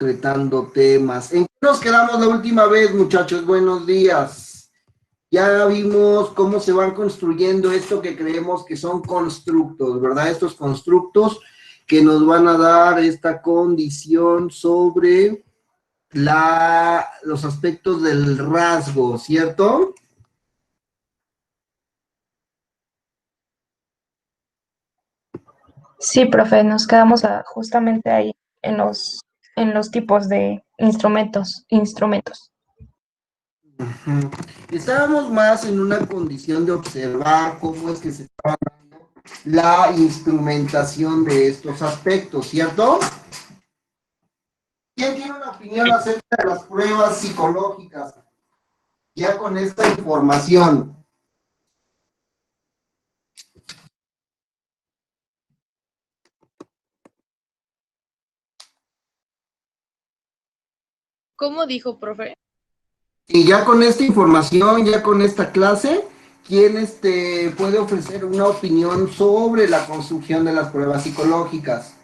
concretando temas. ¿En qué nos quedamos la última vez, muchachos? Buenos días. Ya vimos cómo se van construyendo esto que creemos que son constructos, ¿verdad? Estos constructos que nos van a dar esta condición sobre los aspectos del rasgo, ¿cierto? Sí, profe, nos quedamos justamente ahí en los tipos de instrumentos. Ujú. Estábamos más en una condición de observar cómo es que se estaba dando la instrumentación de estos aspectos, ¿cierto? ¿Quién tiene una opinión acerca de las pruebas psicológicas? Ya con esta información. ¿Cómo dijo, profe? Y ya con esta información, ya con esta clase, ¿quién puede ofrecer una opinión sobre la construcción de las pruebas psicológicas?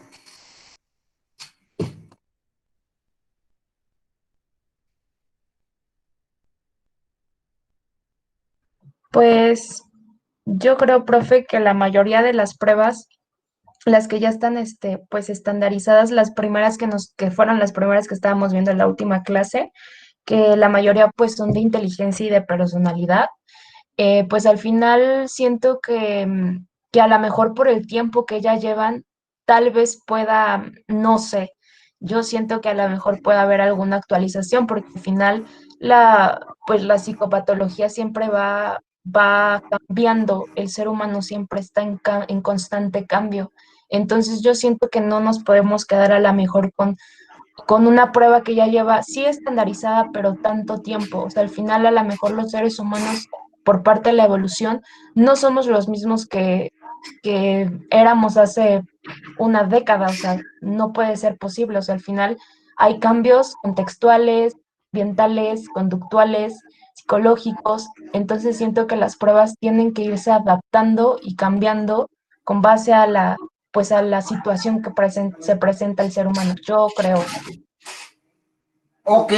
Pues yo creo, profe, que la mayoría de las pruebas, las que ya están pues estandarizadas, las primeras que fueron las primeras que estábamos viendo en la última clase, que la mayoría pues son de inteligencia y de personalidad, pues al final siento que a lo mejor por el tiempo que ya llevan, tal vez pueda, no sé, yo siento que a lo mejor pueda haber alguna actualización, porque al final pues la psicopatología siempre va cambiando, el ser humano siempre está en constante cambio. Entonces yo siento que no nos podemos quedar a lo mejor con una prueba que ya lleva, sí estandarizada, pero tanto tiempo. O sea, al final a lo mejor los seres humanos, por parte de la evolución, no somos los mismos que éramos hace una década. O sea, no puede ser posible. O sea, al final hay cambios contextuales, ambientales, conductuales, psicológicos. Entonces siento que las pruebas tienen que irse adaptando y cambiando con base a pues a la situación que se presenta el ser humano. Yo creo eso. Ok,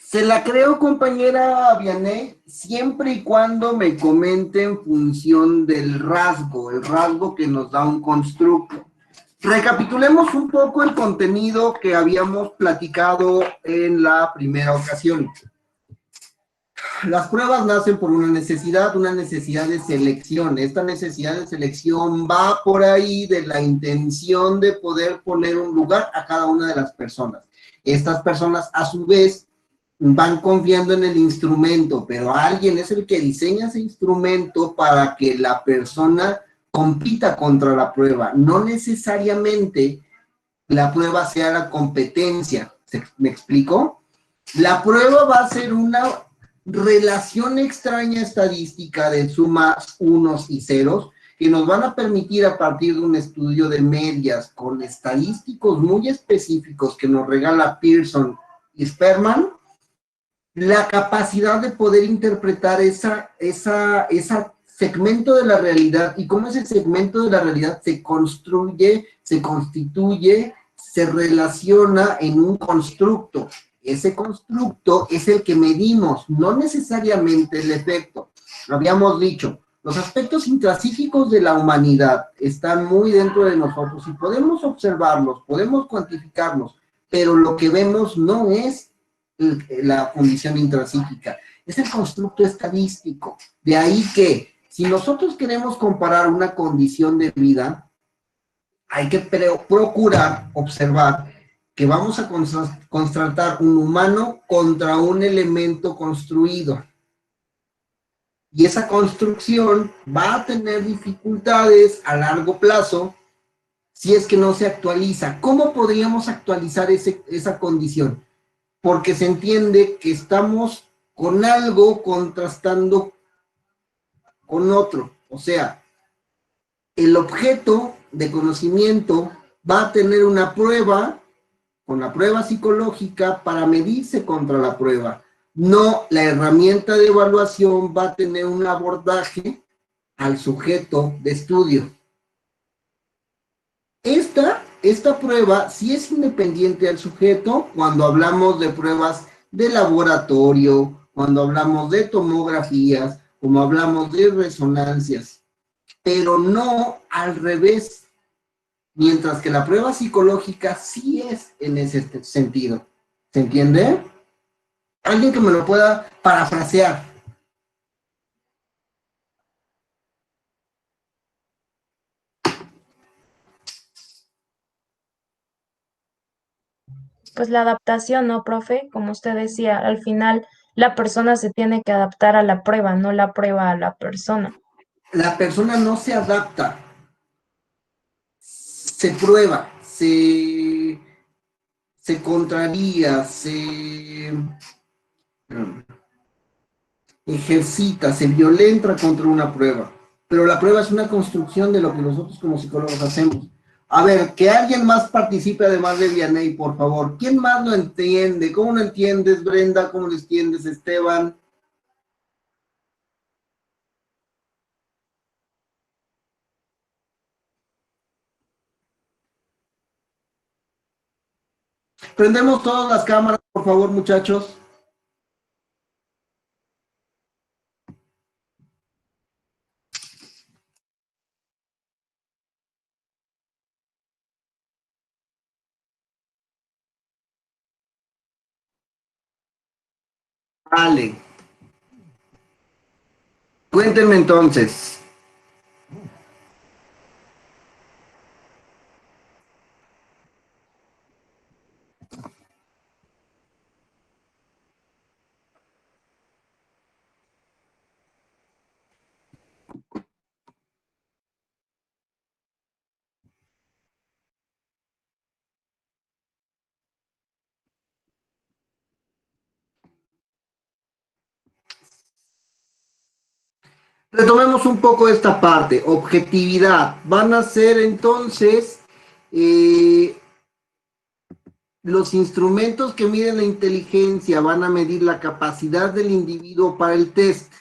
se la creo, compañera Vianey, siempre y cuando me comente en función del rasgo, el rasgo que nos da un constructo. Recapitulemos un poco el contenido que habíamos platicado en la primera ocasión. Las pruebas nacen por una necesidad de selección. Esta necesidad de selección va por ahí de la intención de poder poner un lugar a cada una de las personas. Estas personas, a su vez, van confiando en el instrumento, pero alguien es el que diseña ese instrumento para que la persona compita contra la prueba. No necesariamente la prueba sea la competencia. ¿Me explico? La prueba va a ser una relación extraña estadística de sumas, unos y ceros, que nos van a permitir a partir de un estudio de medias con estadísticos muy específicos que nos regala Pearson y Sperman, la capacidad de poder interpretar esa segmento de la realidad y cómo ese segmento de la realidad se construye, se constituye, se relaciona en un constructo. Ese constructo es el que medimos, no necesariamente el efecto. Lo habíamos dicho, los aspectos intrapsíquicos de la humanidad están muy dentro de nosotros y podemos observarlos, podemos cuantificarlos, pero lo que vemos no es la condición intrapsíquica, es el constructo estadístico. De ahí que, si nosotros queremos comparar una condición de vida, hay que procurar observar que vamos a contrastar un humano contra un elemento construido. Y esa construcción va a tener dificultades a largo plazo si es que no se actualiza. ¿Cómo podríamos actualizar esa condición? Porque se entiende que estamos con algo contrastando con otro. O sea, el objeto de conocimiento va a tener una prueba, con la prueba psicológica, para medirse contra la prueba. No, la herramienta de evaluación va a tener un abordaje al sujeto de estudio. Esta esta prueba sí es independiente al sujeto cuando hablamos de pruebas de laboratorio, cuando hablamos de tomografías, como hablamos de resonancias, pero no al revés, mientras que la prueba psicológica sí es en ese sentido. ¿Se entiende? Alguien que me lo pueda parafrasear. Pues la adaptación, ¿no, profe? Como usted decía, al final la persona se tiene que adaptar a la prueba, no la prueba a la persona. La persona no se adapta, se prueba, se contraría, se ejercita, se violenta contra una prueba. Pero la prueba es una construcción de lo que nosotros como psicólogos hacemos. A ver, que alguien más participe además de Vianey, por favor. ¿Quién más lo entiende? ¿Cómo lo entiendes, Brenda? ¿Cómo lo entiendes, Esteban? Prendemos todas las cámaras, por favor, muchachos. Vale. Cuéntenme entonces. Retomemos un poco esta parte. Objetividad. Van a ser entonces los instrumentos que miden la inteligencia van a medir la capacidad del individuo para el test.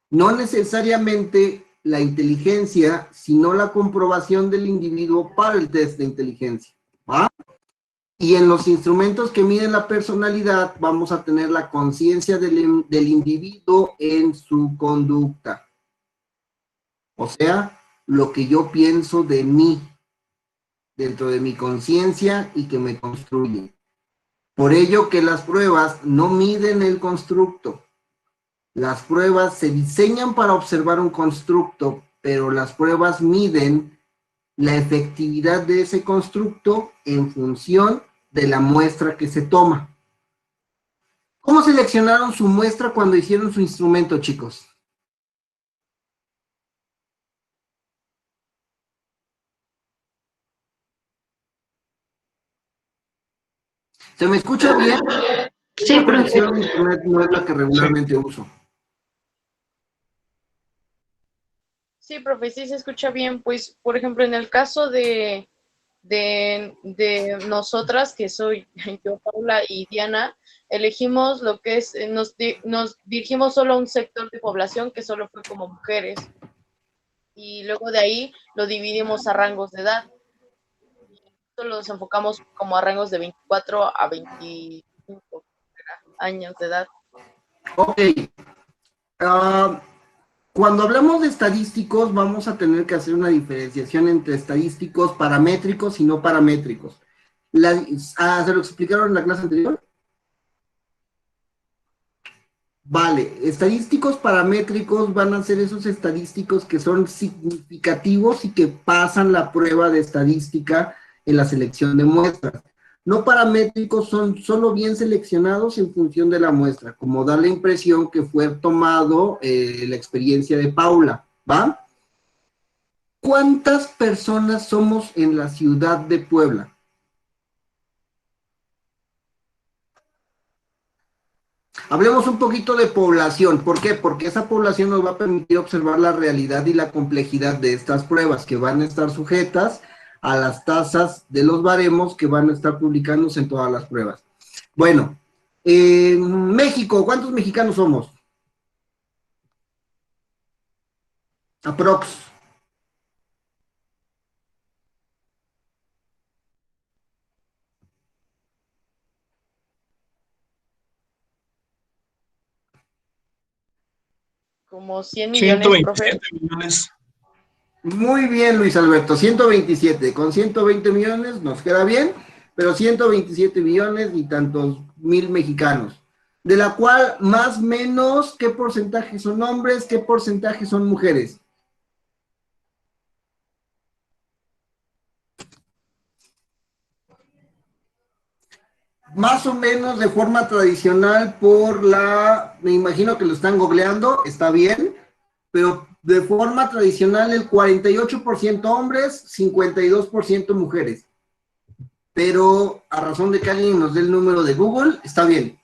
No necesariamente la inteligencia, sino la comprobación del individuo para el test de inteligencia. ¿Va? Y en los instrumentos que miden la personalidad vamos a tener la conciencia del individuo en su conducta. O sea, lo que yo pienso de mí, dentro de mi conciencia y que me construye. Por ello que las pruebas no miden el constructo. Las pruebas se diseñan para observar un constructo, pero las pruebas miden la efectividad de ese constructo en función de la muestra que se toma. ¿Cómo seleccionaron su muestra cuando hicieron su instrumento, chicos? ¿Se me escucha bien? Sí, La profe. conexión de internet no es la que regularmente uso. Sí, profe, sí se escucha bien. Pues, por ejemplo, en el caso de nosotras, que soy yo, Paula y Diana, elegimos lo que es, nos dirigimos solo a un sector de población que solo fue como mujeres. Y luego de ahí lo dividimos a rangos de edad. Solo nos enfocamos como a rangos de 24 a 25 años de edad. Ok. Uh, Cuando hablamos de estadísticos, vamos a tener que hacer una diferenciación entre estadísticos paramétricos y no paramétricos. ¿Se lo explicaron en la clase anterior? Vale, estadísticos paramétricos van a ser esos estadísticos que son significativos y que pasan la prueba de estadística en la selección de muestras. No paramétricos son solo bien seleccionados en función de la muestra, como da la impresión que fue tomado la experiencia de Paula, ¿va? ¿Cuántas personas somos en la ciudad de Puebla? Hablemos un poquito de población. ¿Por qué? Porque esa población nos va a permitir observar la realidad y la complejidad de estas pruebas que van a estar sujetas a las tasas de los baremos que van a estar publicándose en todas las pruebas. Bueno, en México, ¿cuántos mexicanos somos? Aprox. como 100 millones, profe. 127 millones. Muy bien, Luis Alberto, 127. Con 120 millones nos queda bien, pero 127 millones y tantos mil mexicanos. De la cual, más o menos, ¿qué porcentaje son hombres? ¿Qué porcentaje son mujeres? Más o menos de forma tradicional me imagino que lo están googleando, está bien, pero de forma tradicional el 48% hombres, 52% mujeres. Pero a razón de que alguien nos dé el número de Google, está bien.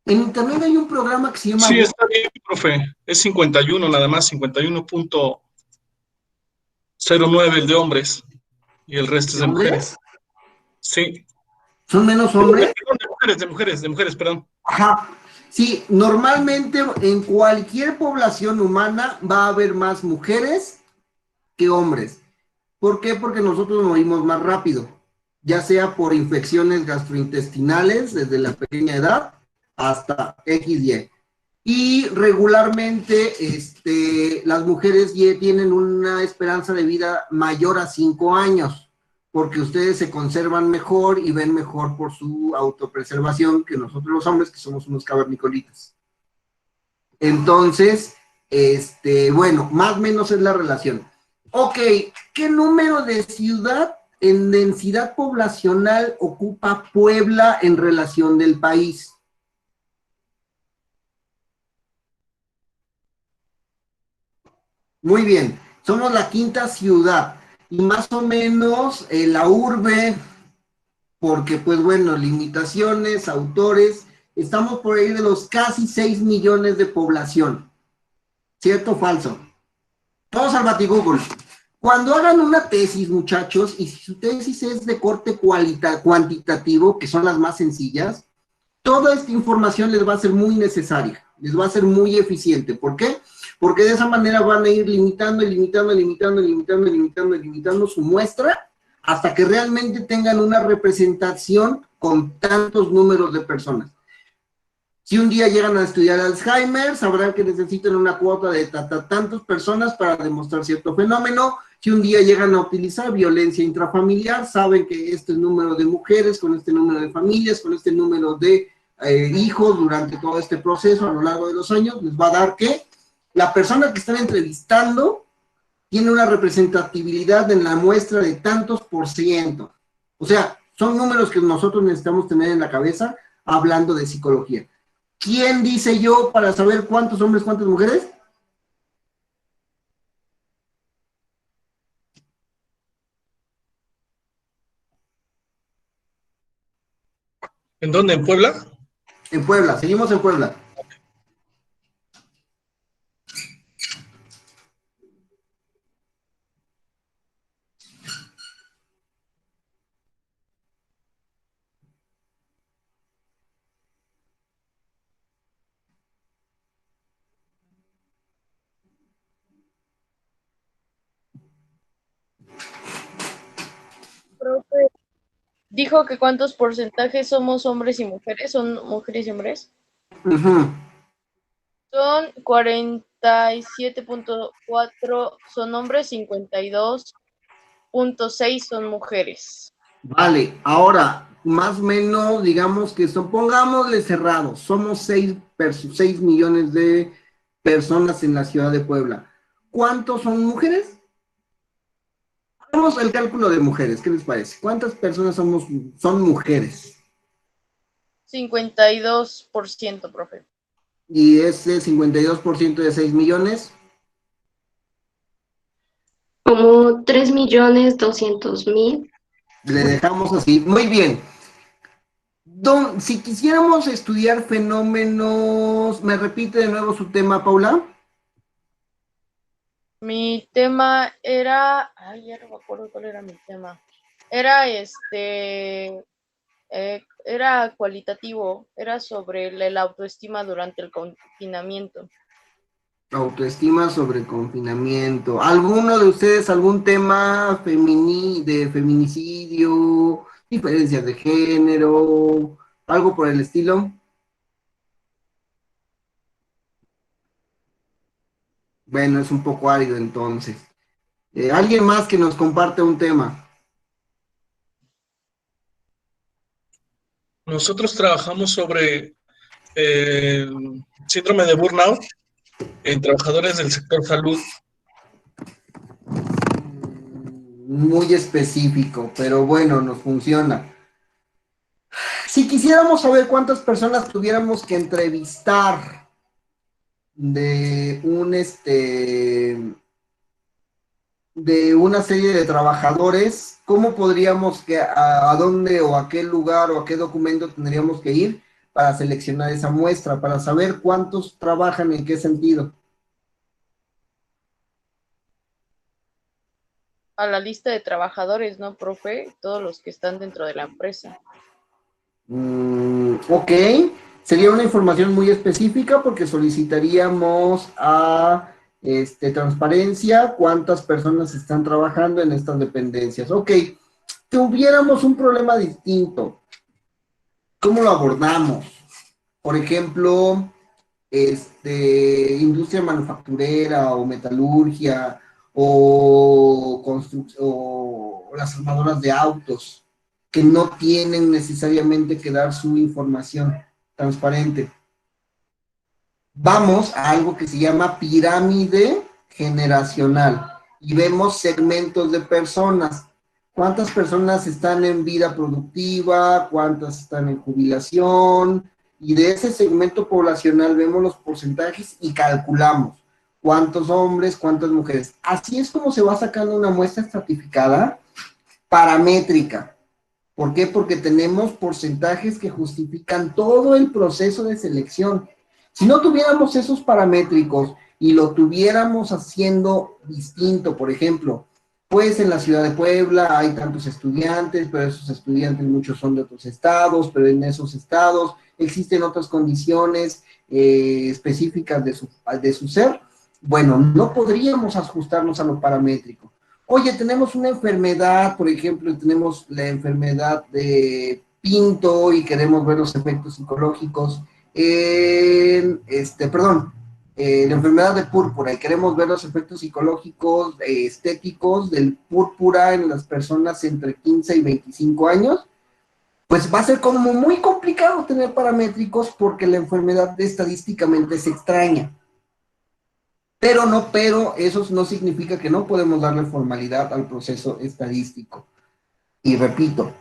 En internet hay un programa que se llama... Sí, está bien, profe. Es 51 nada más, 51.09 el de hombres y el resto es de mujeres. Sí. ¿Son menos hombres? De mujeres, perdón. Ajá. Sí, normalmente en cualquier población humana va a haber más mujeres que hombres. ¿Por qué? Porque nosotros morimos más rápido, ya sea por infecciones gastrointestinales desde la pequeña edad hasta XY. Y regularmente las mujeres tienen una esperanza de vida mayor a 5 años, porque ustedes se conservan mejor y ven mejor por su autopreservación que nosotros los hombres, que somos unos cavernicolitas. Entonces, bueno, más o menos es la relación. Ok, ¿qué número de ciudad en densidad poblacional ocupa Puebla en relación del país? Muy bien, somos la quinta ciudad y más o menos la urbe, porque pues bueno, limitaciones, autores, estamos por ahí de los casi 6 millones de población. ¿Cierto o falso? Todos al Batigoogle. Cuando hagan una tesis, muchachos, y si su tesis es de corte cuantitativo, que son las más sencillas, toda esta información les va a ser muy necesaria, les va a ser muy eficiente. ¿Por qué? Porque de esa manera van a ir limitando su muestra hasta que realmente tengan una representación con tantos números de personas. Si un día llegan a estudiar Alzheimer, sabrán que necesitan una cuota de tantas personas para demostrar cierto fenómeno. Si un día llegan a utilizar violencia intrafamiliar, saben que este número de mujeres, con este número de familias, con este número de hijos durante todo este proceso a lo largo de los años, les va a dar que la persona que están entrevistando tiene una representatividad en la muestra de tantos por ciento. O sea, son números que nosotros necesitamos tener en la cabeza hablando de psicología. ¿Quién dice yo para saber cuántos hombres, cuántas mujeres? ¿En dónde? ¿En Puebla? En Puebla, seguimos en Puebla. Profe, dijo que cuántos porcentajes somos hombres y mujeres, ¿son mujeres y hombres? Son 47.4 son hombres, 52.6 son mujeres. Vale, ahora, más o menos, digamos que pongámosle cerrado, somos 6 millones de personas en la ciudad de Puebla. ¿Cuántos son mujeres? Hagamos el cálculo de mujeres, ¿qué les parece? ¿Cuántas personas son mujeres? 52%, profe. Y ese 52% de 6 millones. Como 3.200.000. Le dejamos así. Muy bien. Si quisiéramos estudiar fenómenos, ¿me repite de nuevo su tema, Paula? Mi tema era, ya no me acuerdo cuál era mi tema. Era era cualitativo, era sobre la autoestima durante el confinamiento. Autoestima sobre confinamiento. ¿Alguno de ustedes algún tema de feminicidio, diferencias de género, algo por el estilo? Bueno, es un poco árido entonces. ¿Alguien más que nos comparte un tema? Nosotros trabajamos sobre síndrome de burnout en trabajadores del sector salud. Muy específico, pero bueno, nos funciona. Si quisiéramos saber cuántas personas tuviéramos que entrevistar de de una serie de trabajadores, ¿cómo podríamos a dónde o a qué lugar o a qué documento tendríamos que ir para seleccionar esa muestra, para saber cuántos trabajan en qué sentido? A la lista de trabajadores, ¿no, profe? Todos los que están dentro de la empresa. Ok, sería una información muy específica porque solicitaríamos a transparencia cuántas personas están trabajando en estas dependencias. Ok, tuviéramos un problema distinto, ¿cómo lo abordamos? Por ejemplo, industria manufacturera o metalurgia o las armadoras de autos que no tienen necesariamente que dar su información transparente. Vamos a algo que se llama pirámide generacional y vemos segmentos de personas. ¿Cuántas personas están en vida productiva? ¿Cuántas están en jubilación? Y de ese segmento poblacional vemos los porcentajes y calculamos cuántos hombres, cuántas mujeres. Así es como se va sacando una muestra estratificada paramétrica. ¿Por qué? Porque tenemos porcentajes que justifican todo el proceso de selección. Si no tuviéramos esos paramétricos y lo tuviéramos haciendo distinto, por ejemplo, pues en la ciudad de Puebla hay tantos estudiantes, pero esos estudiantes muchos son de otros estados, pero en esos estados existen otras condiciones específicas de su ser. Bueno, no podríamos ajustarnos a lo paramétrico. Oye, tenemos una enfermedad, por ejemplo, tenemos la enfermedad de Pinto y queremos ver los efectos psicológicos la enfermedad de púrpura y queremos ver los efectos psicológicos estéticos del púrpura en las personas entre 15 y 25 años, pues va a ser como muy complicado tener paramétricos porque la enfermedad estadísticamente es extraña. Pero eso no significa que no podemos darle formalidad al proceso estadístico. Y repito,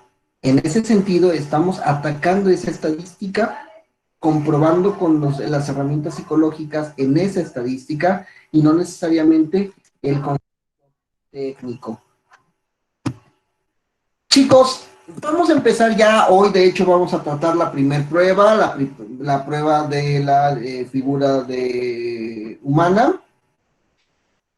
en ese sentido estamos atacando esa estadística, comprobando con las herramientas psicológicas en esa estadística y no necesariamente el concepto técnico. Chicos, vamos a empezar ya hoy, de hecho vamos a tratar la primer prueba, la prueba de la figura humana.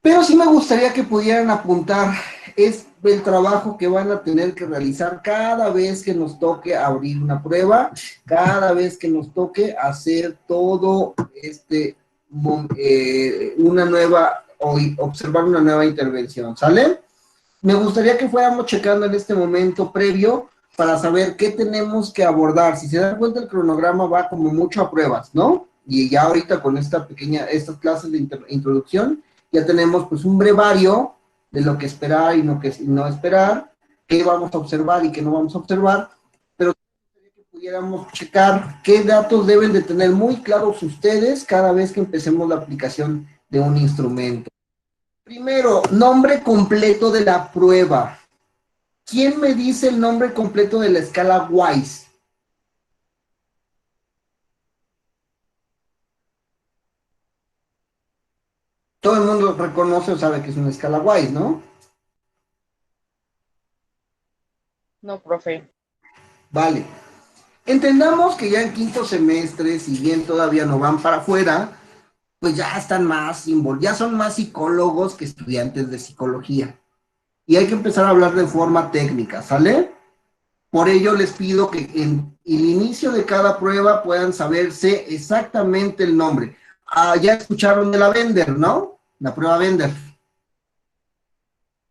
Pero sí me gustaría que pudieran apuntar, es el trabajo que van a tener que realizar cada vez que nos toque abrir una prueba, cada vez que nos toque hacer todo una nueva, o observar una nueva intervención, ¿sale? Me gustaría que fuéramos checando en este momento previo para saber qué tenemos que abordar. Si se dan cuenta, el cronograma va como mucho a pruebas, ¿no? Y ya ahorita con estas clases de introducción, ya tenemos pues un brevario de lo que esperar y no esperar, qué vamos a observar y qué no vamos a observar, pero que pudiéramos checar qué datos deben de tener muy claros ustedes cada vez que empecemos la aplicación de un instrumento. Primero, nombre completo de la prueba. ¿Quién me dice el nombre completo de la escala WISE? Todo el mundo reconoce o sabe que es una escala WISE, ¿no? No, profe. Vale. Entendamos que ya en quinto semestre, si bien todavía no van para afuera, pues ya están ya son más psicólogos que estudiantes de psicología. Y hay que empezar a hablar de forma técnica, ¿sale? Por ello les pido que en el inicio de cada prueba puedan saberse exactamente el nombre. Ya escucharon de la Bender, ¿no? La prueba Bender.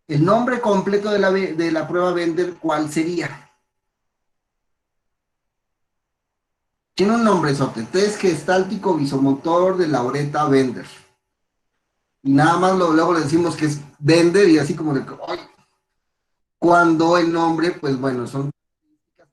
El nombre completo de la prueba Bender, ¿cuál sería? Tiene un nombre, test gestáltico visomotor de Lauretta Bender. y nada más luego le decimos que es vender y así como de, ¡ay! Cuando el nombre, pues bueno, son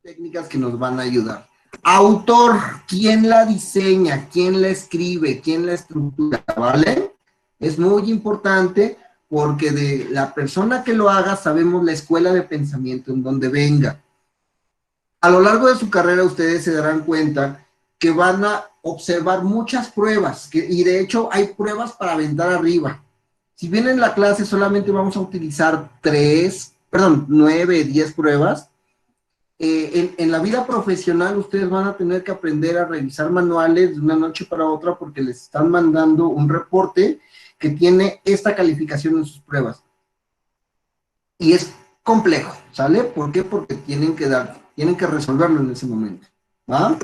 técnicas que nos van a ayudar. Autor, ¿quién la diseña? ¿Quién la escribe? ¿Quién la estructura? ¿Vale? Es muy importante porque de la persona que lo haga sabemos la escuela de pensamiento en donde venga. A lo largo de su carrera ustedes se darán cuenta que van a observar muchas pruebas y de hecho hay pruebas para aventar arriba. Si bien en la clase solamente vamos a utilizar 9, 10 pruebas, en la vida profesional ustedes van a tener que aprender a revisar manuales de una noche para otra porque les están mandando un reporte que tiene esta calificación en sus pruebas. Y es complejo, ¿sale? ¿Por qué? Porque tienen que resolverlo en ese momento, ¿va?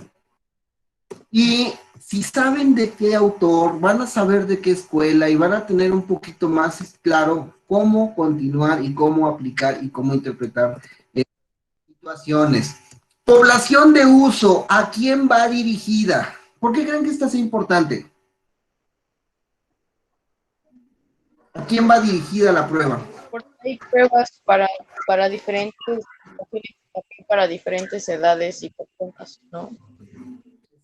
Y si saben de qué autor, van a saber de qué escuela y van a tener un poquito más claro cómo continuar y cómo aplicar y cómo interpretar situaciones. Población de uso, ¿a quién va dirigida? ¿Por qué creen que esta es importante? ¿A quién va dirigida la prueba? Porque hay pruebas para diferentes, para diferentes edades y personas, ¿no?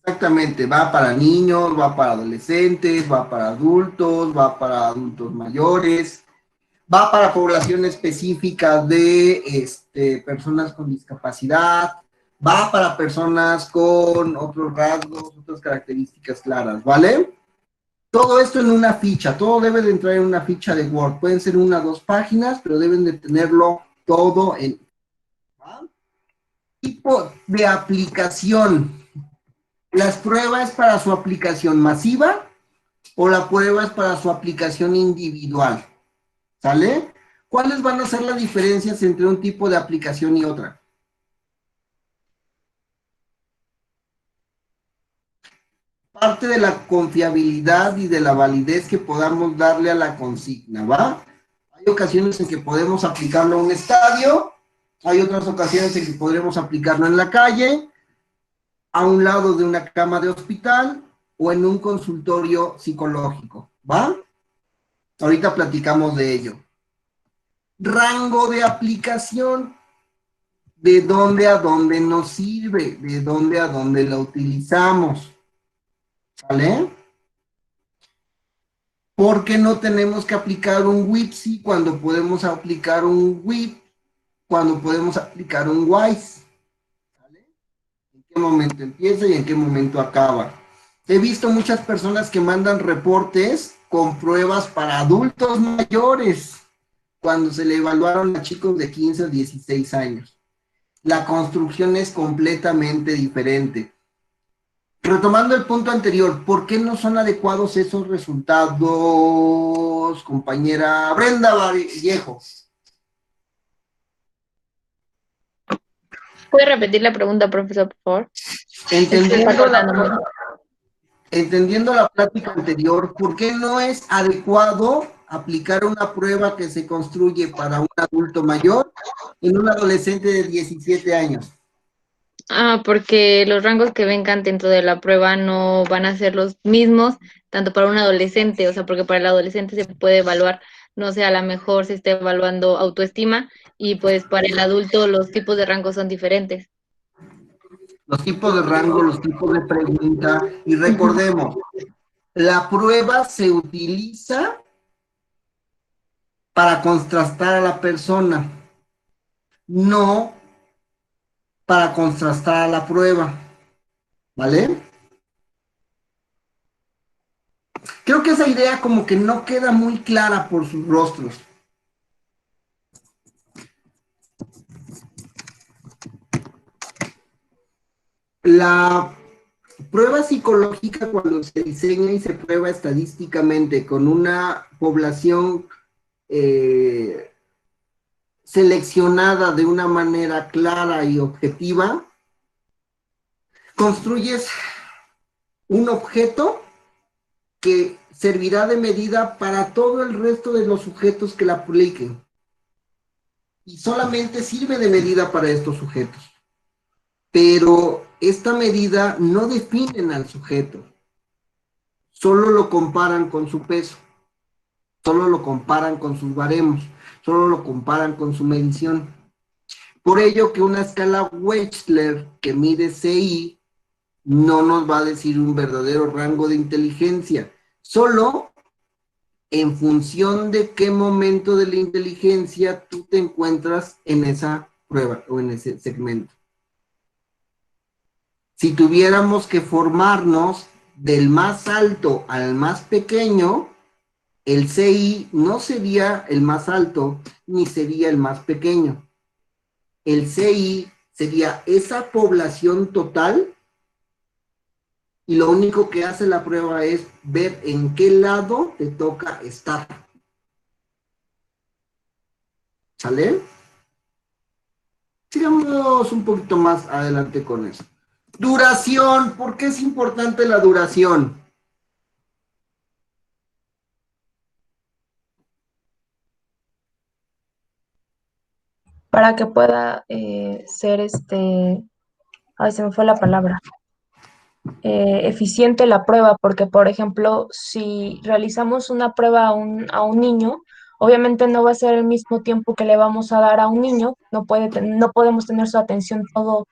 Exactamente, va para niños, va para adolescentes, va para adultos mayores, va para población específica de personas con discapacidad, va para personas con otros rasgos, otras características claras, ¿vale? Todo esto en una ficha, todo debe de entrar en una ficha de Word. Pueden ser 1 o 2 páginas, pero deben de tenerlo todo en... ¿va? Tipo de aplicación. ¿Las pruebas para su aplicación masiva o la prueba es para su aplicación individual? ¿Sale? ¿Cuáles van a ser las diferencias entre un tipo de aplicación y otra? Parte de la confiabilidad y de la validez que podamos darle a la consigna, ¿va? Hay ocasiones en que podemos aplicarlo a un estadio, hay otras ocasiones en que podremos aplicarlo en la calle, a un lado de una cama de hospital o en un consultorio psicológico, ¿va? Ahorita platicamos de ello. Rango de aplicación, de dónde a dónde nos sirve, de dónde a dónde la utilizamos, ¿vale? ¿Por qué no tenemos que aplicar un WIPSI cuando podemos aplicar un WIP, cuando podemos aplicar un WISE? ¿Vale? ¿En qué momento empieza y en qué momento acaba? He visto muchas personas que mandan reportes con pruebas para adultos mayores cuando se le evaluaron a chicos de 15 o 16 años. La construcción es completamente diferente. Retomando el punto anterior, ¿por qué no son adecuados esos resultados, compañera Brenda Vallejo? ¿Puede repetir la pregunta, profesor, por favor? Es que está Entendiendo cortando mucho. entendiendo la plática anterior, ¿por qué no es adecuado aplicar una prueba que se construye para un adulto mayor en un adolescente de 17 años? Porque los rangos que vengan dentro de la prueba no van a ser los mismos, tanto para un adolescente, o sea, porque para el adolescente se puede evaluar, no sé, a lo mejor se está evaluando autoestima y pues para el adulto los tipos de rangos son diferentes. Los tipos de rango, los tipos de pregunta, y Ujú. recordemos, la prueba se utiliza para contrastar a la persona, no para contrastar a la prueba, ¿vale? Creo que esa idea como que no queda muy clara por sus rostros. La prueba psicológica cuando se diseña y se prueba estadísticamente con una población seleccionada de una manera clara y objetiva, construyes un objeto que servirá de medida para todo el resto de los sujetos que la apliquen. Y solamente sirve de medida para estos sujetos. Pero esta medida no definen al sujeto, solo lo comparan con su peso. Solo lo comparan con sus baremos, solo lo comparan con su medición. Por ello que una escala Wechsler que mide CI no nos va a decir un verdadero rango de inteligencia, solo en función de qué momento de la inteligencia tú te encuentras en esa prueba o en ese segmento. Si tuviéramos que formarnos del más alto al más pequeño, el CI no sería el más alto ni sería el más pequeño. El CI sería esa población total y lo único que hace la prueba es ver en qué lado te toca estar. ¿Sale? Sigamos un poquito más adelante con eso. Duración. ¿Por qué es importante la duración? Para que pueda ser ay, se me fue la palabra, eficiente la prueba, porque por ejemplo, si realizamos una prueba a un niño, obviamente no va a ser el mismo tiempo que le vamos a dar a un niño, no podemos tener su atención todo,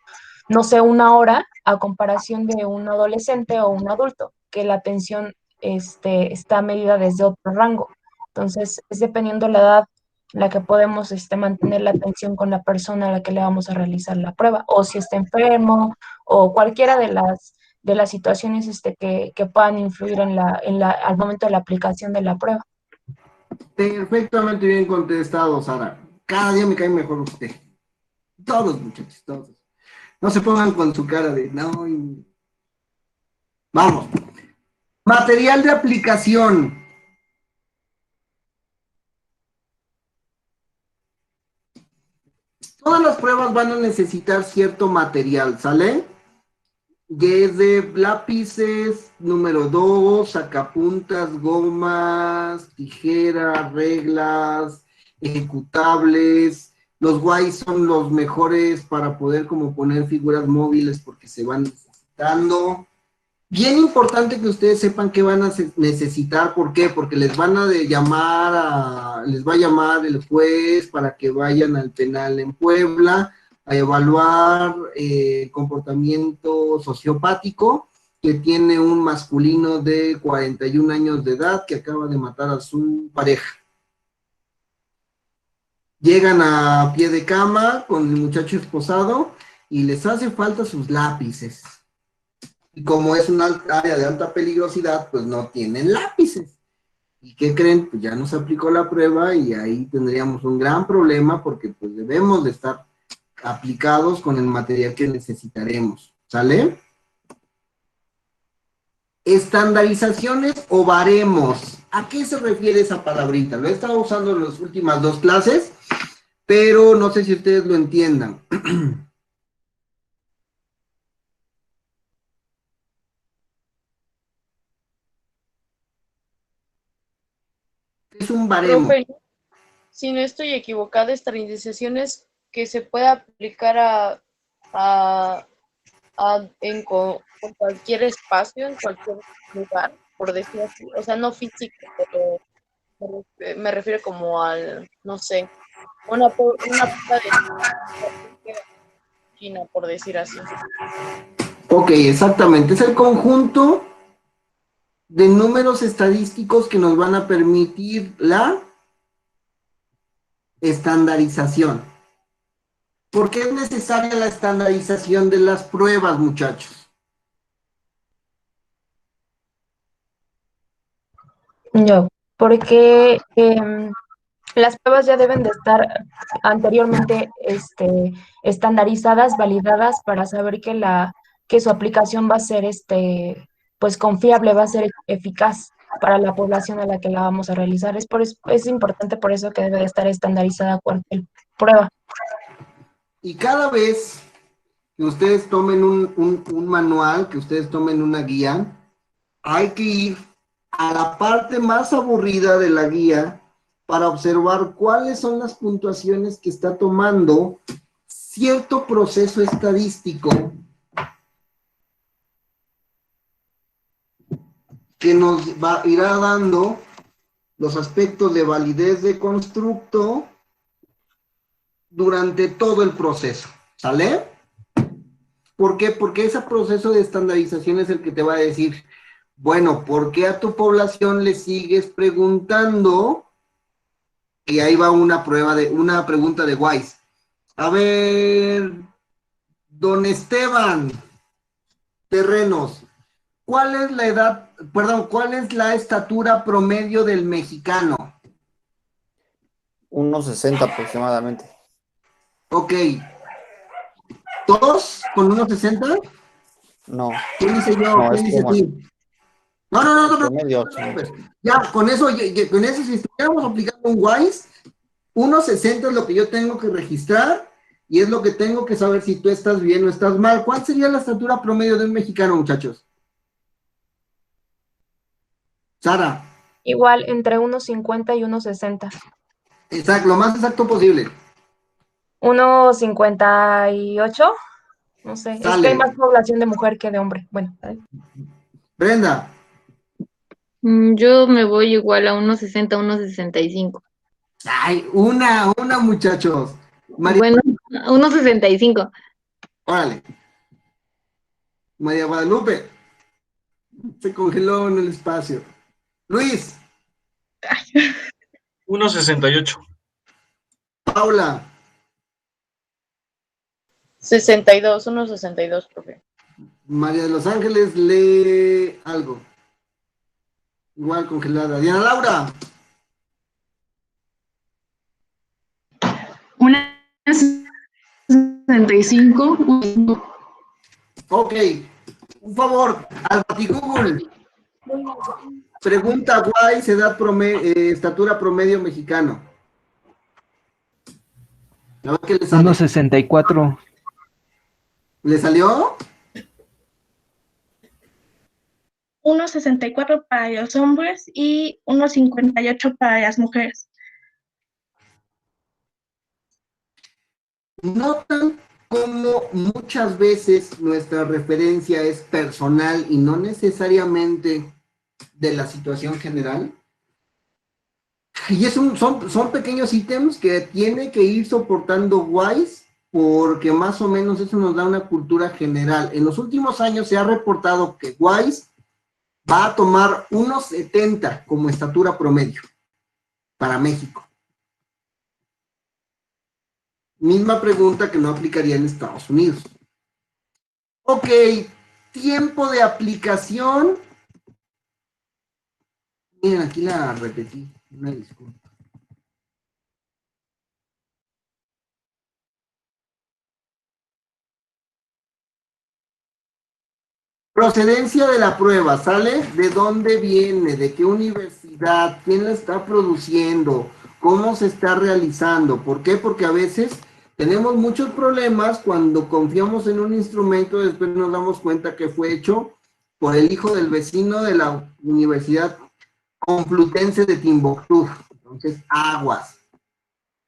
no sé, una hora a comparación de un adolescente o un adulto, que la atención está medida desde otro rango. Entonces, es dependiendo la edad la que podemos mantener la atención con la persona a la que le vamos a realizar la prueba, o si está enfermo, o cualquiera de las situaciones que puedan influir al momento de la aplicación de la prueba. Perfectamente bien contestado, Sara. Cada día me cae mejor usted. Todos, muchachos, todos. No se pongan con su cara de no. Vamos. Material de aplicación. Todas las pruebas van a necesitar cierto material, ¿sale? Desde lápices, número 2, sacapuntas, gomas, tijeras, reglas, ejecutables. Los guays son los mejores para poder como poner figuras móviles porque se van necesitando. Bien importante que ustedes sepan qué van a necesitar, ¿por qué? Porque les van a les va a llamar el juez para que vayan al penal en Puebla a evaluar comportamiento sociopático que tiene un masculino de 41 años de edad que acaba de matar a su pareja. Llegan a pie de cama con el muchacho esposado y les hace falta sus lápices. Y como es un área de alta peligrosidad, pues no tienen lápices. ¿Y qué creen? Pues ya nos aplicó la prueba y ahí tendríamos un gran problema porque pues debemos de estar aplicados con el material que necesitaremos. ¿Sale? Estandarizaciones o baremos. ¿A qué se refiere esa palabrita? Lo he estado usando en las últimas 2 clases, pero no sé si ustedes lo entiendan. Es un baremo. Profe, si no estoy equivocada, estandarizaciones que se puede aplicar en cualquier espacio, en cualquier lugar, por decir así. O sea, no físico, pero me refiero como al, no sé, una prueba de China, por decir así. Ok, exactamente. Es el conjunto de números estadísticos que nos van a permitir la estandarización. ¿Por qué es necesaria la estandarización de las pruebas, muchachos? No, porque las pruebas ya deben de estar anteriormente estandarizadas, validadas para saber que su aplicación va a ser pues confiable, va a ser eficaz para la población a la que la vamos a realizar. Es importante por eso que debe de estar estandarizada cualquier prueba. Y cada vez que ustedes tomen un manual, que ustedes tomen una guía, hay que ir a la parte más aburrida de la guía para observar cuáles son las puntuaciones que está tomando cierto proceso estadístico que nos irá dando los aspectos de validez de constructo durante todo el proceso, ¿sale? ¿Por qué? Porque ese proceso de estandarización es el que te va a decir, bueno, ¿por qué a tu población le sigues preguntando? Y ahí va una pregunta de Wise. A ver, don Esteban Terrenos, ¿cuál es la edad, perdón, cuál es la estatura promedio del mexicano? 1.60 aproximadamente. Ok. ¿Todos con 1.60? No, ¿Quién dice yo? no, ¿Quién es dice como tú? No, promedio. pues, ya, con eso, si estuviéramos aplicando un WISE, 1.60 es lo que yo tengo que registrar y es lo que tengo que saber si tú estás bien o estás mal. ¿Cuál sería la estatura promedio de un mexicano, muchachos? Sara. Igual entre 1,50 y 1,60. Exacto, lo más exacto posible. 1,58. No sé, es que hay Sale. más población de mujer que de hombre. Bueno, ¿sabes? Brenda. Yo me voy igual a 1.60, 1.65. Ay, una, muchachos. María, Bueno, 1.65. órale. María Guadalupe. Se congeló en el espacio. Luis. 1.68. Paula. 62, 1.62, profe. María de Los Ángeles, lee algo. Igual congelada. Diana Laura. 1.65. Ok. Un favor, al Google. Pregunta Wise, estatura promedio mexicano. A ver qué le sale. 1.64. ¿Le salió? 1,64 para los hombres y 1,58 para las mujeres. Notan cómo muchas veces nuestra referencia es personal y no necesariamente de la situación general. Y son pequeños ítems que tiene que ir soportando Wise porque más o menos eso nos da una cultura general. En los últimos años se ha reportado que Wise va a tomar 1.70 como estatura promedio para México. Misma pregunta que no aplicaría en Estados Unidos. Ok, tiempo de aplicación. Miren, aquí la repetí. Una disculpa. Procedencia de la prueba, ¿sale? ¿De dónde viene? ¿De qué universidad? ¿Quién la está produciendo? ¿Cómo se está realizando? ¿Por qué? Porque a veces tenemos muchos problemas cuando confiamos en un instrumento y después nos damos cuenta que fue hecho por el hijo del vecino de la Universidad Complutense de Timbuktu. Entonces, aguas.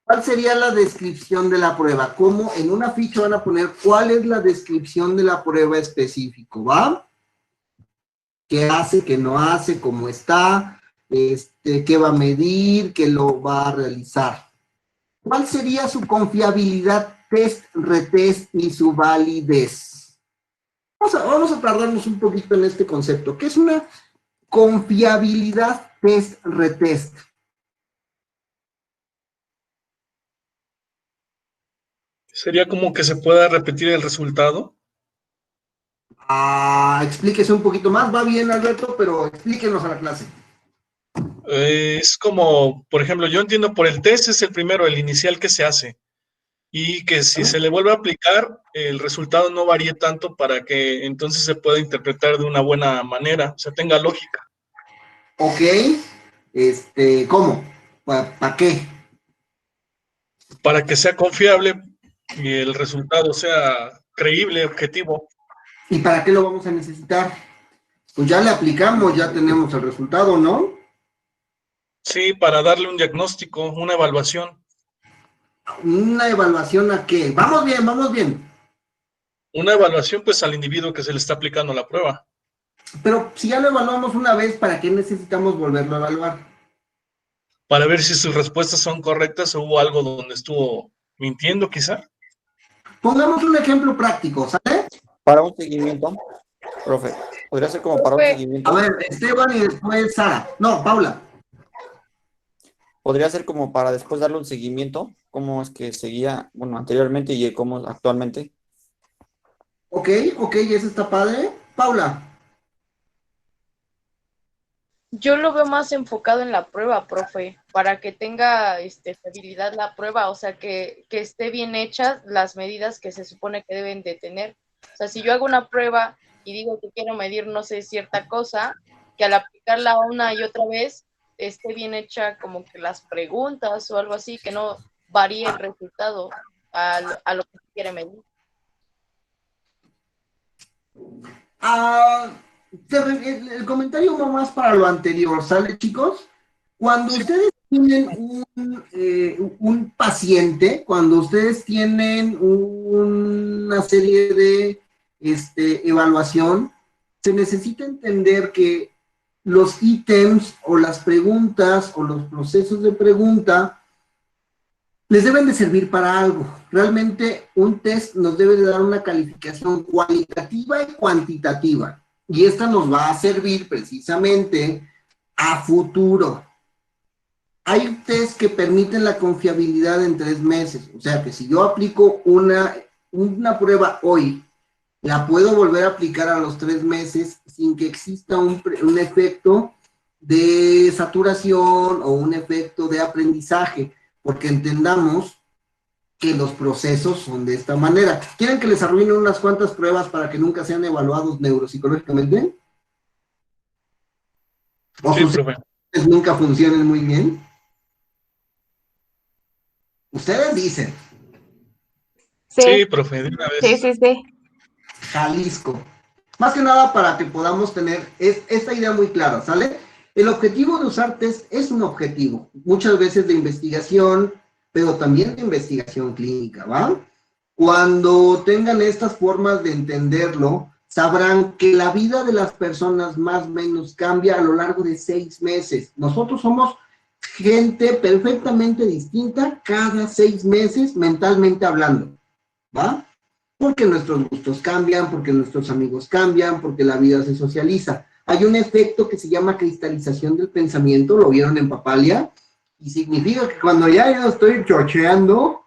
¿Cuál sería la descripción de la prueba? ¿Cómo en una ficha van a poner cuál es la descripción de la prueba específico? ¿Va? ¿Qué hace, qué no hace, cómo está, qué va a medir, qué lo va a realizar? ¿Cuál sería su confiabilidad, test, retest y su validez? Vamos a tardarnos un poquito en este concepto. ¿Qué es una confiabilidad, test, retest? ¿Sería como que se pueda repetir el resultado? Explíquese un poquito más. Va bien, Alberto, pero explíquenos a la clase. Es como, por ejemplo, yo entiendo por el test es el primero, el inicial que se hace. Y que si se le vuelve a aplicar, el resultado no varíe tanto para que entonces se pueda interpretar de una buena manera, o sea, tenga lógica. Ok. ¿Cómo? ¿Para qué? Para que sea confiable y el resultado sea creíble, objetivo. ¿Y para qué lo vamos a necesitar? Pues ya le aplicamos, ya tenemos el resultado, ¿no? Sí, para darle un diagnóstico, una evaluación. ¿Una evaluación a qué? Vamos bien, vamos bien. Una evaluación, pues, al individuo que se le está aplicando la prueba. Pero si ya lo evaluamos una vez, ¿para qué necesitamos volverlo a evaluar? para ver si sus respuestas son correctas o hubo algo donde estuvo mintiendo quizá. Pongamos un ejemplo práctico, ¿sale? Para un seguimiento, profe, podría ser como para un Profe. seguimiento. A ver, Esteban y después Sara. No, Paula. Podría ser como para después darle un seguimiento, cómo es que seguía, bueno, anteriormente y cómo actualmente. Ok, eso está padre. Paula. Yo lo veo más enfocado en la prueba, profe, para que tenga fiabilidad la prueba, o sea, que esté bien hecha las medidas que se supone que deben de tener. O sea, si yo hago una prueba y digo que quiero medir, no sé, cierta cosa, que al aplicarla una y otra vez esté bien hecha como que las preguntas o algo así, que no varíe el resultado a lo que se quiere medir. Ah, el comentario va más para lo anterior, ¿sale, chicos? Cuando Sí. ustedes tienen un paciente, cuando ustedes tienen una serie de evaluación, se necesita entender que los ítems o las preguntas o los procesos de pregunta les deben de servir para algo. Realmente un test nos debe de dar una calificación cualitativa y cuantitativa. Y esta nos va a servir precisamente a futuro. Hay test que permiten la confiabilidad en 3 meses. O sea que si yo aplico una prueba hoy, la puedo volver a aplicar a los 3 meses sin que exista un efecto de saturación o un efecto de aprendizaje, porque entendamos que los procesos son de esta manera. ¿Quieren que les arruine unas cuantas pruebas para que nunca sean evaluados neuropsicológicamente? ¿O Sí, sus profe. testes nunca funcionen muy bien? Ustedes dicen, Sí, profe, de una vez. Sí. Jalisco. Más que nada para que podamos tener esta idea muy clara, ¿sale? El objetivo de usar test es un objetivo, muchas veces de investigación, pero también de investigación clínica, ¿va? Cuando tengan estas formas de entenderlo, sabrán que la vida de las personas más o menos cambia a lo largo de 6 meses. Nosotros somos gente perfectamente distinta cada 6 meses mentalmente hablando, ¿va? Porque nuestros gustos cambian, porque nuestros amigos cambian, porque la vida se socializa. Hay un efecto que se llama cristalización del pensamiento, lo vieron en Papalia, y significa que cuando ya yo estoy chocheando,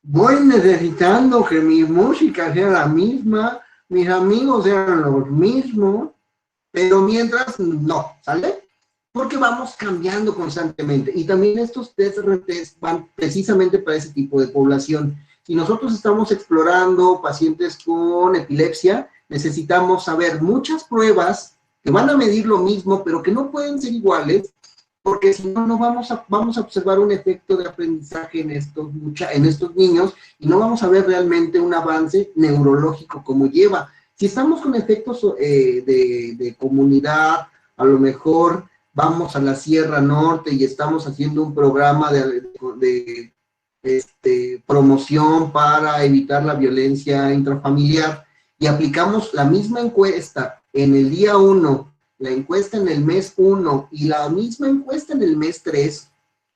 voy necesitando que mi música sea la misma, mis amigos sean los mismos, pero mientras no, ¿sale? Porque vamos cambiando constantemente. Y también estos test RTs van precisamente para ese tipo de población. Si nosotros estamos explorando pacientes con epilepsia, necesitamos saber muchas pruebas que van a medir lo mismo, pero que no pueden ser iguales, porque si no, no vamos a observar un efecto de aprendizaje en estos niños y no vamos a ver realmente un avance neurológico como lleva. Si estamos con efectos de comunidad, a lo mejor vamos a la Sierra Norte y estamos haciendo un programa de promoción para evitar la violencia intrafamiliar y aplicamos la misma encuesta en el día 1, la encuesta en el mes 1 y la misma encuesta en el mes 3,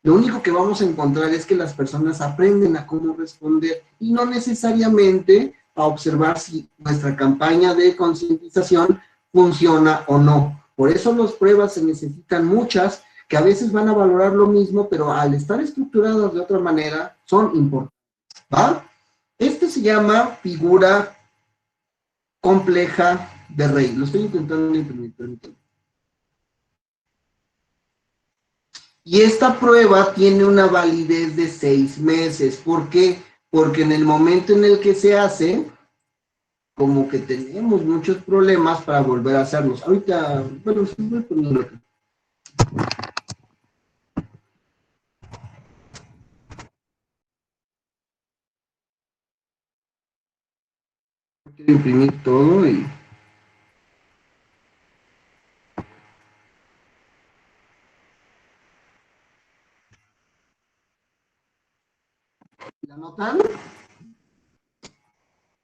lo único que vamos a encontrar es que las personas aprenden a cómo responder y no necesariamente a observar si nuestra campaña de concientización funciona o no. Por eso las pruebas se necesitan muchas, que a veces van a valorar lo mismo, pero al estar estructuradas de otra manera, son importantes, ¿va? Este se llama figura compleja de Rey. Lo estoy intentando imprimir, permítanme. Y esta prueba tiene una validez de 6 meses. ¿Por qué? Porque en el momento en el que se hace, como que tenemos muchos problemas para volver a hacerlos. Ahorita, bueno, sí voy poniendo acá. Quiero imprimir todo y... ¿La notan?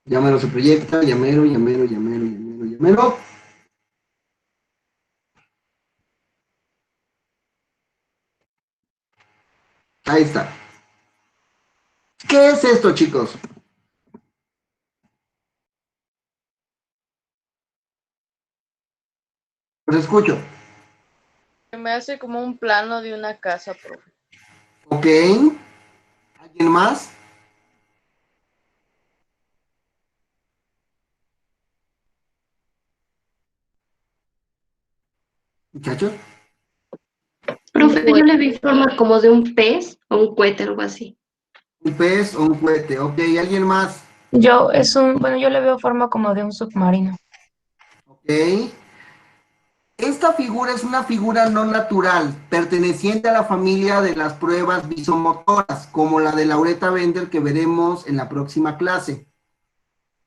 Llamero se proyecta, llamero. Ahí está. ¿Qué es esto, chicos? Los escucho. Me hace como un plano de una casa, profe. Ok. ¿Alguien más? Muchachos. Profe, yo le vi forma como de un pez o un cohete, algo así. Un pez o un cohete. Ok, ¿alguien más? Bueno, yo le veo forma como de un submarino. Ok. Esta figura es una figura no natural, perteneciente a la familia de las pruebas visomotoras, como la de Lauretta Bender que veremos en la próxima clase.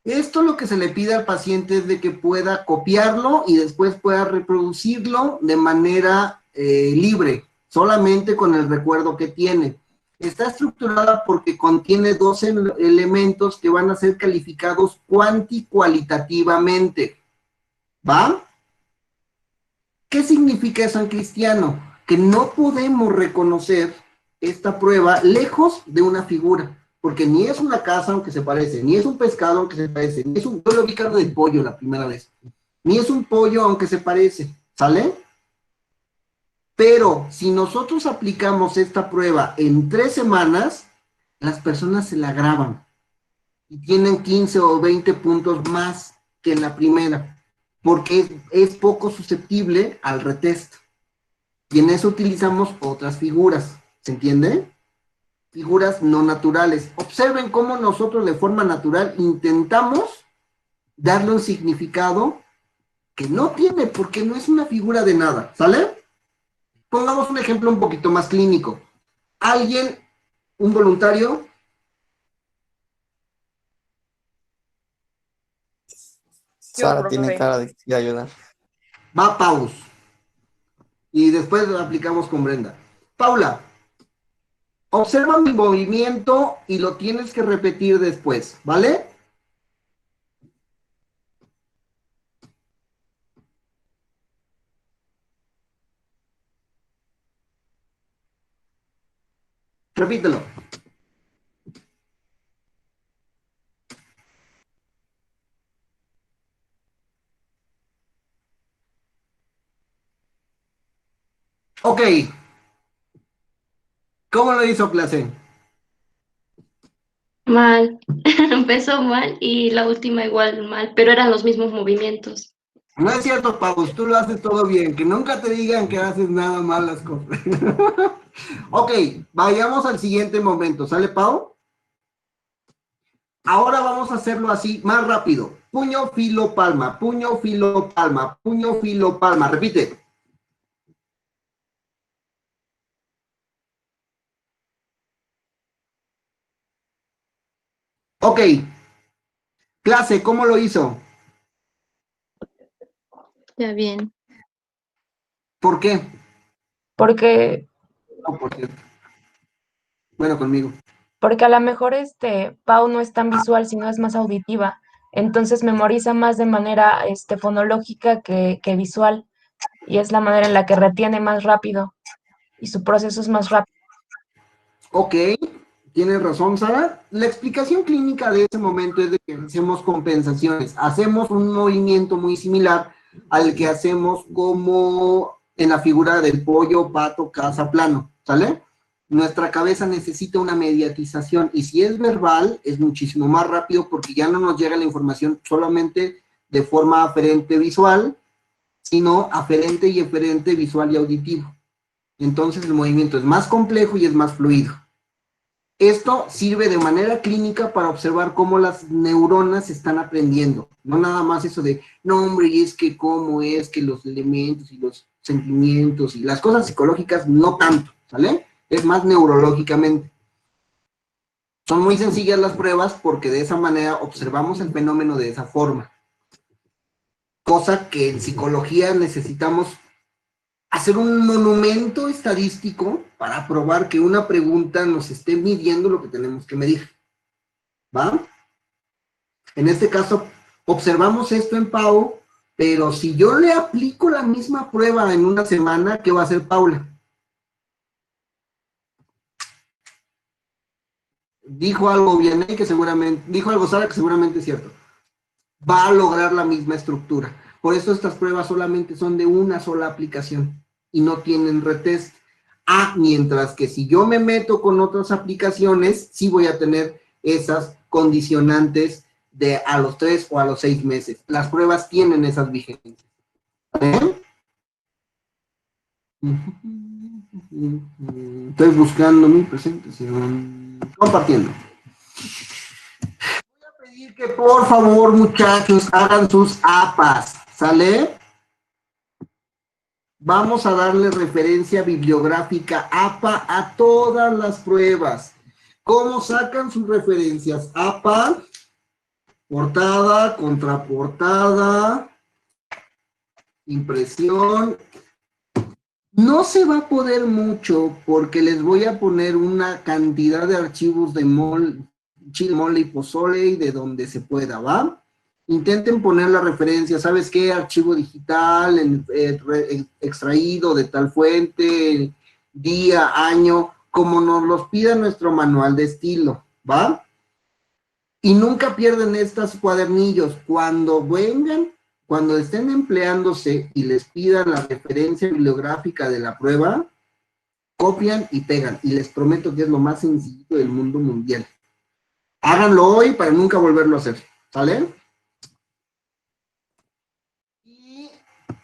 Esto lo que se le pide al paciente es de que pueda copiarlo y después pueda reproducirlo de manera libre, solamente con el recuerdo que tiene. Está estructurada porque contiene dos elementos que van a ser calificados cuantitativamente. ¿Va? ¿Qué significa eso en cristiano? Que no podemos reconocer esta prueba lejos de una figura, porque ni es una casa aunque se parece, ni es un pescado aunque se parece, ni es un, yo lo vi carne de pollo la primera vez, ni es un pollo aunque se parece, ¿sale? Pero si nosotros aplicamos esta prueba en 3 semanas, las personas se la graban y tienen 15 o 20 puntos más que en la primera, porque es poco susceptible al retest. Y en eso utilizamos otras figuras, ¿se entiende? Figuras no naturales. Observen cómo nosotros de forma natural intentamos darle un significado que no tiene, porque no es una figura de nada, ¿sale? Pongamos un ejemplo un poquito más clínico. Alguien, un voluntario, Yo, Sara tiene profe. cara de que quiere ayudar. va a Paus. Y después lo aplicamos con Brenda. Paula, observa mi movimiento y lo tienes que repetir después, ¿vale? Repítelo. Ok. ¿Cómo lo hizo clase? Mal. Empezó mal y la última igual mal, pero eran los mismos movimientos. No es cierto, Pavos, tú lo haces todo bien, que nunca te digan que haces nada mal las cosas. Ok, vayamos al siguiente momento, ¿sale, Pau? Ahora vamos a hacerlo así, más rápido. Puño, filo, palma, puño, filo, palma, puño, filo, palma. Repite. Ok, clase, ¿cómo lo hizo? Ya bien. ¿Por qué? Porque, No, por cierto. Bueno, conmigo. porque a lo mejor Pau no es tan visual, sino es más auditiva. Entonces memoriza más de manera fonológica que visual. Y es la manera en la que retiene más rápido. Y su proceso es más rápido. Ok, tienes razón, Sara. La explicación clínica de ese momento es de que hacemos compensaciones. Hacemos un movimiento muy similar al que hacemos como en la figura del pollo, pato, casa, plano, ¿sale? Nuestra cabeza necesita una mediatización y si es verbal es muchísimo más rápido porque ya no nos llega la información solamente de forma aferente visual, sino aferente y eferente visual y auditivo. Entonces el movimiento es más complejo y es más fluido. Esto sirve de manera clínica para observar cómo las neuronas están aprendiendo. No nada más eso de, no hombre, y es que cómo es que los elementos y los sentimientos y las cosas psicológicas no tanto, ¿sale? Es más neurológicamente. Son muy sencillas las pruebas porque de esa manera observamos el fenómeno de esa forma. Cosa que en psicología necesitamos hacer un monumento estadístico para probar que una pregunta nos esté midiendo lo que tenemos que medir. ¿Va? En este caso, observamos esto en Pau, pero si yo le aplico la misma prueba en una semana, ¿qué va a hacer Paula? dijo algo bien que seguramente, dijo algo Sara que seguramente es cierto. Va a lograr la misma estructura. Por eso estas pruebas solamente son de una sola aplicación y no tienen retest. Mientras que si yo me meto con otras aplicaciones, sí voy a tener esas condicionantes de a los 3 o a los 6 meses. Las pruebas tienen esas vigencias. ¿Eh? Estoy buscando mi presentación. Compartiendo. Voy a pedir que por favor, muchachos, hagan sus APAs. ¿Sale? Vamos a darle referencia bibliográfica APA a todas las pruebas. ¿Cómo sacan sus referencias? APA, portada, contraportada, impresión. No se va a poder mucho porque les voy a poner una cantidad de archivos de chile, mole y pozole y de donde se pueda, ¿va? Intenten poner la referencia, ¿sabes qué? Archivo digital, extraído de tal fuente, día, año, como nos los pida nuestro manual de estilo, ¿va? Y nunca pierden estos cuadernillos. Cuando vengan, cuando estén empleándose y les pidan la referencia bibliográfica de la prueba, copian y pegan. Y les prometo que es lo más sencillo del mundo mundial. Háganlo hoy para nunca volverlo a hacer, ¿sale? Y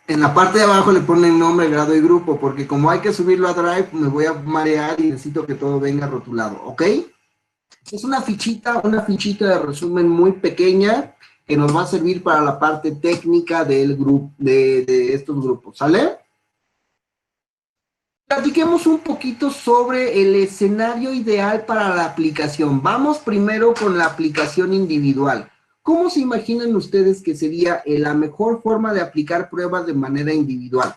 en la parte de abajo le ponen nombre, grado y grupo, porque como hay que subirlo a Drive, me voy a marear y necesito que todo venga rotulado, ¿ok? Es una fichita de resumen muy pequeña que nos va a servir para la parte técnica del grupo, de estos grupos, ¿sale? Platiquemos un poquito sobre el escenario ideal para la aplicación. Vamos primero con la aplicación individual. ¿Cómo se imaginan ustedes que sería la mejor forma de aplicar pruebas de manera individual?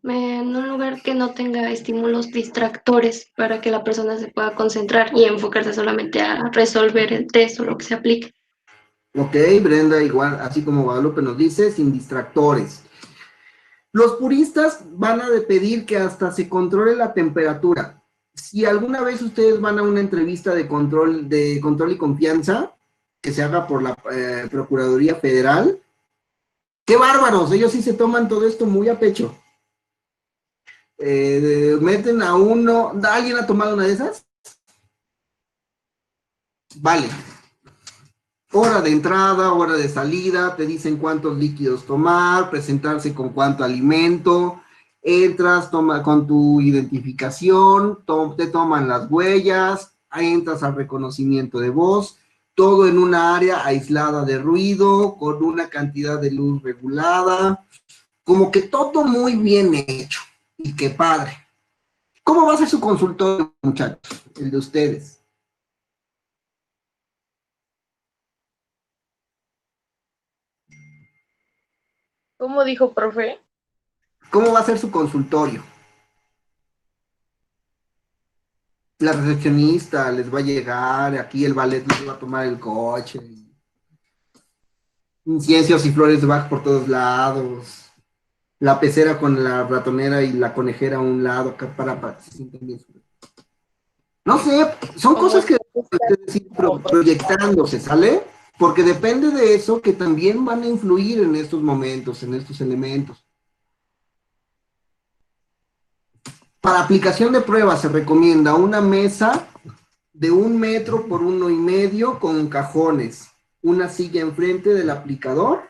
En un lugar que no tenga estímulos distractores para que la persona se pueda concentrar y enfocarse solamente a resolver el test o lo que se aplique. Ok, Brenda, igual, así como Guadalupe nos dice, sin distractores. Los puristas van a pedir que hasta se controle la temperatura. Si alguna vez ustedes van a una entrevista de control y confianza, que se haga por la Procuraduría Federal, ¡qué bárbaros! Ellos sí se toman todo esto muy a pecho. Meten a uno... ¿Alguien ha tomado una de esas? Vale. Hora de entrada, hora de salida, te dicen cuántos líquidos tomar, presentarse con cuánto alimento, entras, toma con tu identificación, te toman las huellas, entras al reconocimiento de voz, todo en una área aislada de ruido, con una cantidad de luz regulada, como que todo muy bien hecho, y qué padre. ¿Cómo va a ser su consultorio, muchachos, el de ustedes? ¿Cómo dijo, profe? ¿Cómo va a ser su consultorio? La recepcionista les va a llegar, aquí el ballet les va a tomar el coche, inciensos y flores de Bach por todos lados, la pecera con la ratonera y la conejera a un lado, para que se sientan bien. No sé, son Como cosas que ustedes ir proyectándose, ¿sale? Porque depende de eso que también van a influir en estos momentos, en estos elementos. Para aplicación de pruebas se recomienda una mesa de 1 metro por 1,5 con cajones, una silla enfrente del aplicador,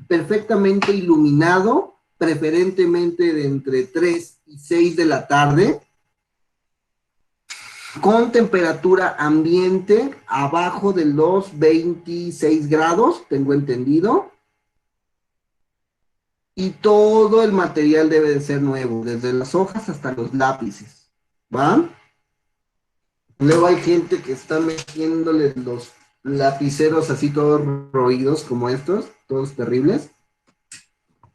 perfectamente iluminado, preferentemente de entre 3 y 6 de la tarde, con temperatura ambiente abajo de los 26 grados, tengo entendido, y todo el material debe de ser nuevo, desde las hojas hasta los lápices, ¿va? Luego hay gente que está metiéndole los lapiceros así todos roídos como estos, todos terribles.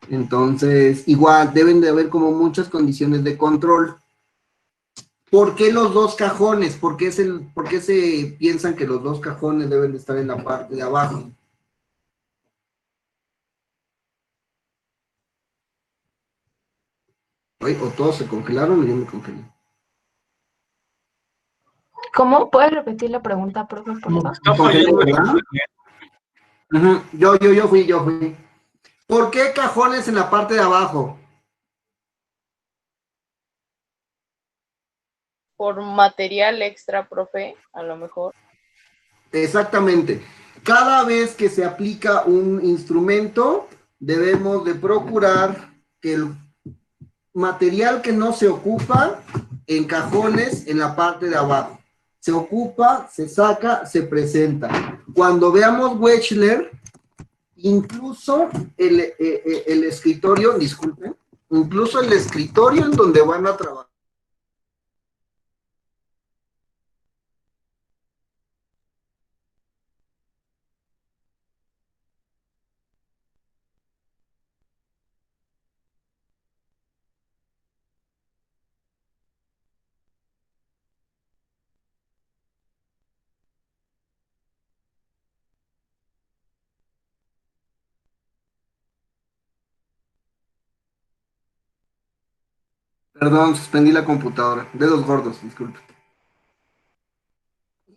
Entonces, igual deben de haber como muchas condiciones de control. ¿Por qué los dos cajones? ¿Por qué se piensan que los dos cajones deben de estar en la parte de abajo? Ay, o todos se congelaron o yo me congelé. ¿Cómo? ¿Puedes repetir la pregunta, profe, por favor? Está fallando el internet. Ujú. Yo fui. ¿Por qué cajones en la parte de abajo? Por material extra, profe, a lo mejor. Exactamente. Cada vez que se aplica un instrumento, debemos de procurar que el material que no se ocupa en cajones en la parte de abajo. Se ocupa, se saca, se presenta. Cuando veamos Wechsler, incluso el escritorio, disculpen, incluso el escritorio en donde van a trabajar. Perdón, suspendí la computadora. Dedos gordos, disculpe.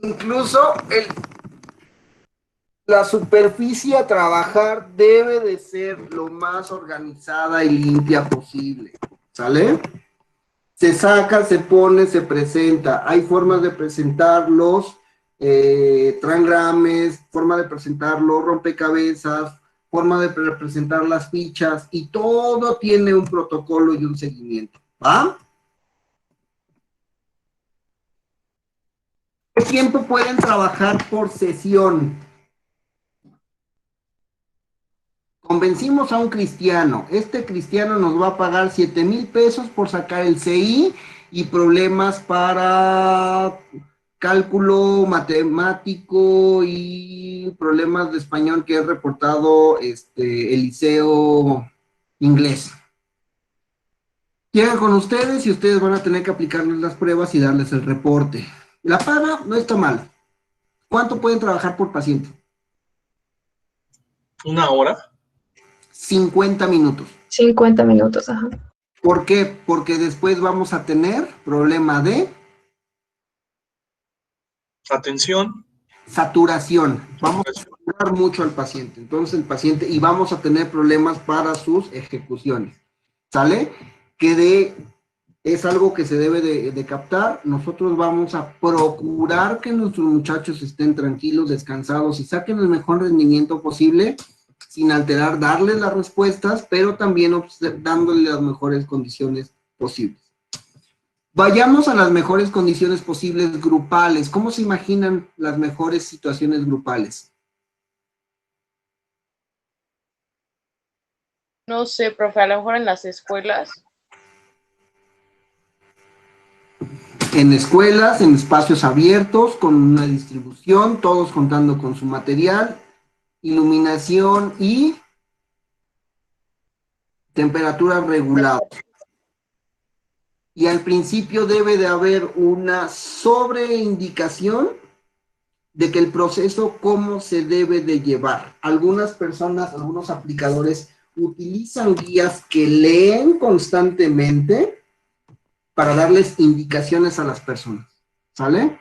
Incluso la superficie a trabajar debe de ser lo más organizada y limpia posible. ¿Sale? Se saca, se pone, se presenta. Hay formas de presentar los trangrames, forma de presentar los rompecabezas, forma de presentar las fichas, y todo tiene un protocolo y un seguimiento. ¿Va? ¿Qué tiempo pueden trabajar por sesión? Convencimos a un cristiano. Este cristiano nos va a pagar 7,000 pesos por sacar el CI y problemas para cálculo matemático y problemas de español que he reportado el liceo inglés. Llegan con ustedes y ustedes van a tener que aplicarles las pruebas y darles el reporte. La paga no está mal. ¿Cuánto pueden trabajar por paciente? ¿Una hora? 50 minutos. 50 minutos, ajá. ¿Por qué? Porque después vamos a tener problema de Atención. saturación. Vamos a saturar mucho al paciente. Entonces el paciente, y vamos a tener problemas para sus ejecuciones. ¿Sale? Es algo que se debe de captar. Nosotros vamos a procurar que nuestros muchachos estén tranquilos, descansados y saquen el mejor rendimiento posible, sin alterar, darles las respuestas, pero también dándoles las mejores condiciones posibles. Vayamos a las mejores condiciones posibles grupales. ¿Cómo se imaginan las mejores situaciones grupales? No sé, profe, a lo mejor en las escuelas. En escuelas, en espacios abiertos, con una distribución, todos contando con su material, iluminación y temperatura regulada. Y al principio debe de haber una sobreindicación de que el proceso, cómo se debe de llevar. Algunas personas, algunos aplicadores utilizan guías que leen constantemente para darles indicaciones a las personas, ¿sale?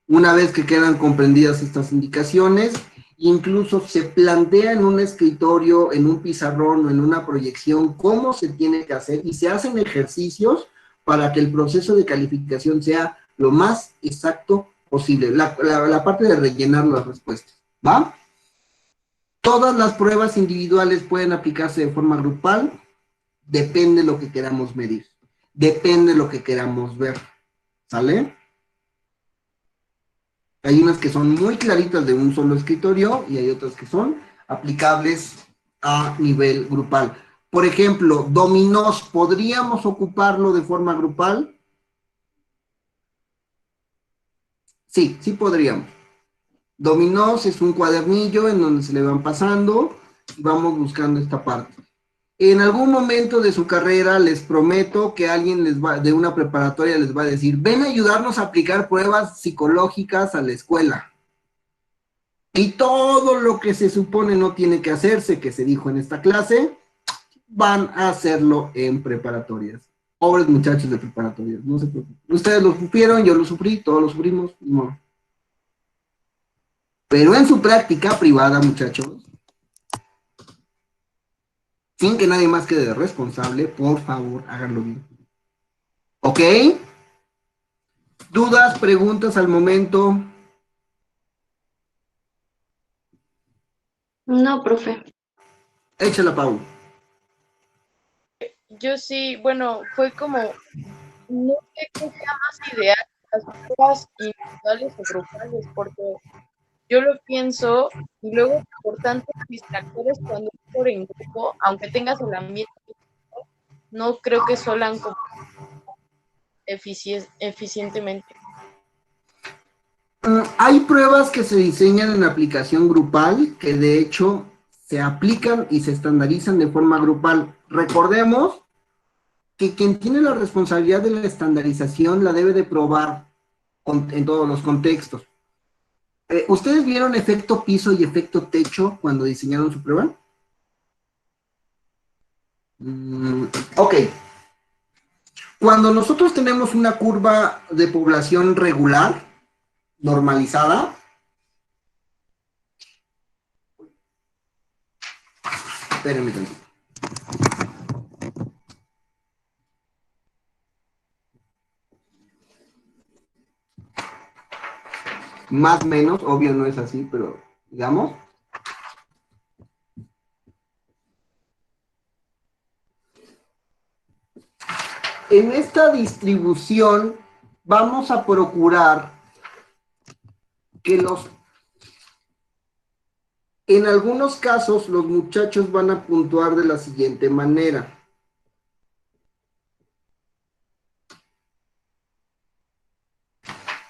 Una vez que quedan comprendidas estas indicaciones, incluso se plantea en un escritorio, en un pizarrón o en una proyección cómo se tiene que hacer, y se hacen ejercicios para que el proceso de calificación sea lo más exacto posible. La parte de rellenar las respuestas, ¿va? Todas las pruebas individuales pueden aplicarse de forma grupal, depende de lo que queramos medir, depende de lo que queramos ver, ¿sale? Hay unas que son muy claritas de un solo escritorio y hay otras que son aplicables a nivel grupal. Por ejemplo, dominós, ¿podríamos ocuparlo de forma grupal? Sí, sí podríamos. Dominós es un cuadernillo en donde se le van pasando y vamos buscando esta parte. En algún momento de su carrera les prometo que alguien de una preparatoria les va a decir, ven a ayudarnos a aplicar pruebas psicológicas a la escuela. Y todo lo que se supone no tiene que hacerse, que se dijo en esta clase, van a hacerlo en preparatorias. Pobres muchachos de preparatoria, no se preocupen. Ustedes lo sufrieron, yo lo sufrí, todos lo sufrimos, no. Pero en su práctica privada, muchachos, sin que nadie más quede responsable, por favor, háganlo bien. ¿Ok? ¿Dudas, preguntas al momento? No, profe. Échala, Pau. Yo sí, bueno, fue como, no sé qué sea más ideal, las pruebas individuales o grupales, porque yo lo pienso y luego por tantos distractores cuando es por en grupo, aunque tengas el ambiente, no creo que suelan como eficientemente. Hay pruebas que se diseñan en aplicación grupal que de hecho se aplican y se estandarizan de forma grupal. Recordemos que quien tiene la responsabilidad de la estandarización la debe de probar en todos los contextos. ¿Ustedes vieron efecto piso y efecto techo cuando diseñaron su prueba? Ok. Cuando nosotros tenemos una curva de población regular, normalizada, espérenme tantito. Más o menos, obvio no es así, pero digamos. En esta distribución vamos a procurar que en algunos casos los muchachos van a puntuar de la siguiente manera.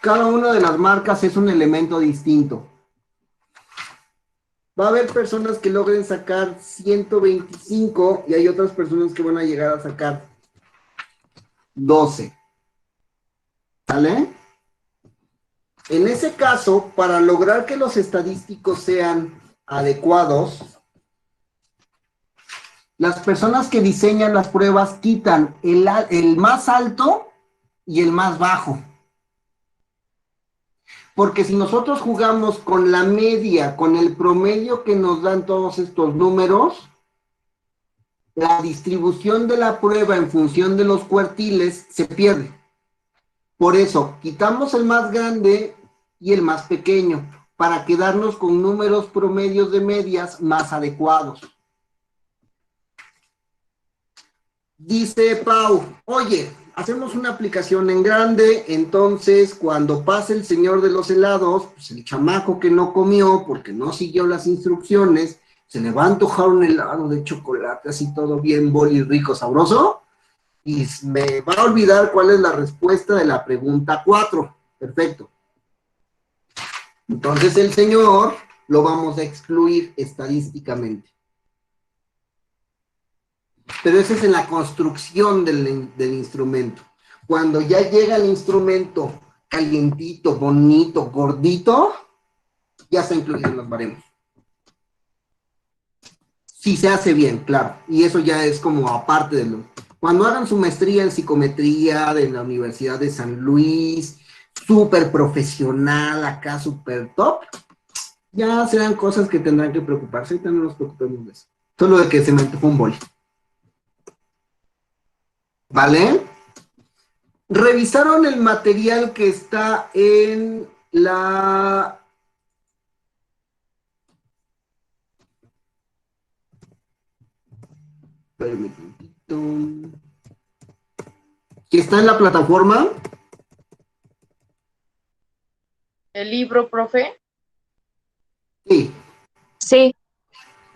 Cada una de las marcas es un elemento distinto. Va a haber personas que logren sacar 125 y hay otras personas que van a llegar a sacar 12. ¿Sale? En ese caso, para lograr que los estadísticos sean adecuados, las personas que diseñan las pruebas quitan el más alto y el más bajo. Porque si nosotros jugamos con la media, con el promedio que nos dan todos estos números, la distribución de la prueba en función de los cuartiles se pierde. Por eso, quitamos el más grande y el más pequeño, para quedarnos con números promedios de medias más adecuados. Dice Pau, oye, hacemos una aplicación en grande, entonces cuando pase el señor de los helados, pues el chamaco que no comió porque no siguió las instrucciones, se le va a antojar un helado de chocolate, así todo bien boli, rico, sabroso, y me va a olvidar cuál es la respuesta de la pregunta 4. Perfecto. Entonces el señor lo vamos a excluir estadísticamente. Pero eso es en la construcción del instrumento. Cuando ya llega el instrumento calientito, bonito, gordito, ya está incluido en los baremos. Si se hace bien, claro. Y eso ya es como aparte de lo... Cuando hagan su maestría en psicometría de la Universidad de San Luis, súper profesional, acá súper top, ya serán cosas que tendrán que preocuparse. Ahorita no nos preocupemos de eso. Solo de que se me antojó un boli. ¿Vale? Revisaron el material que está en la... Espérame tantito. Que está en la plataforma. ¿El libro, profe? Sí. Sí,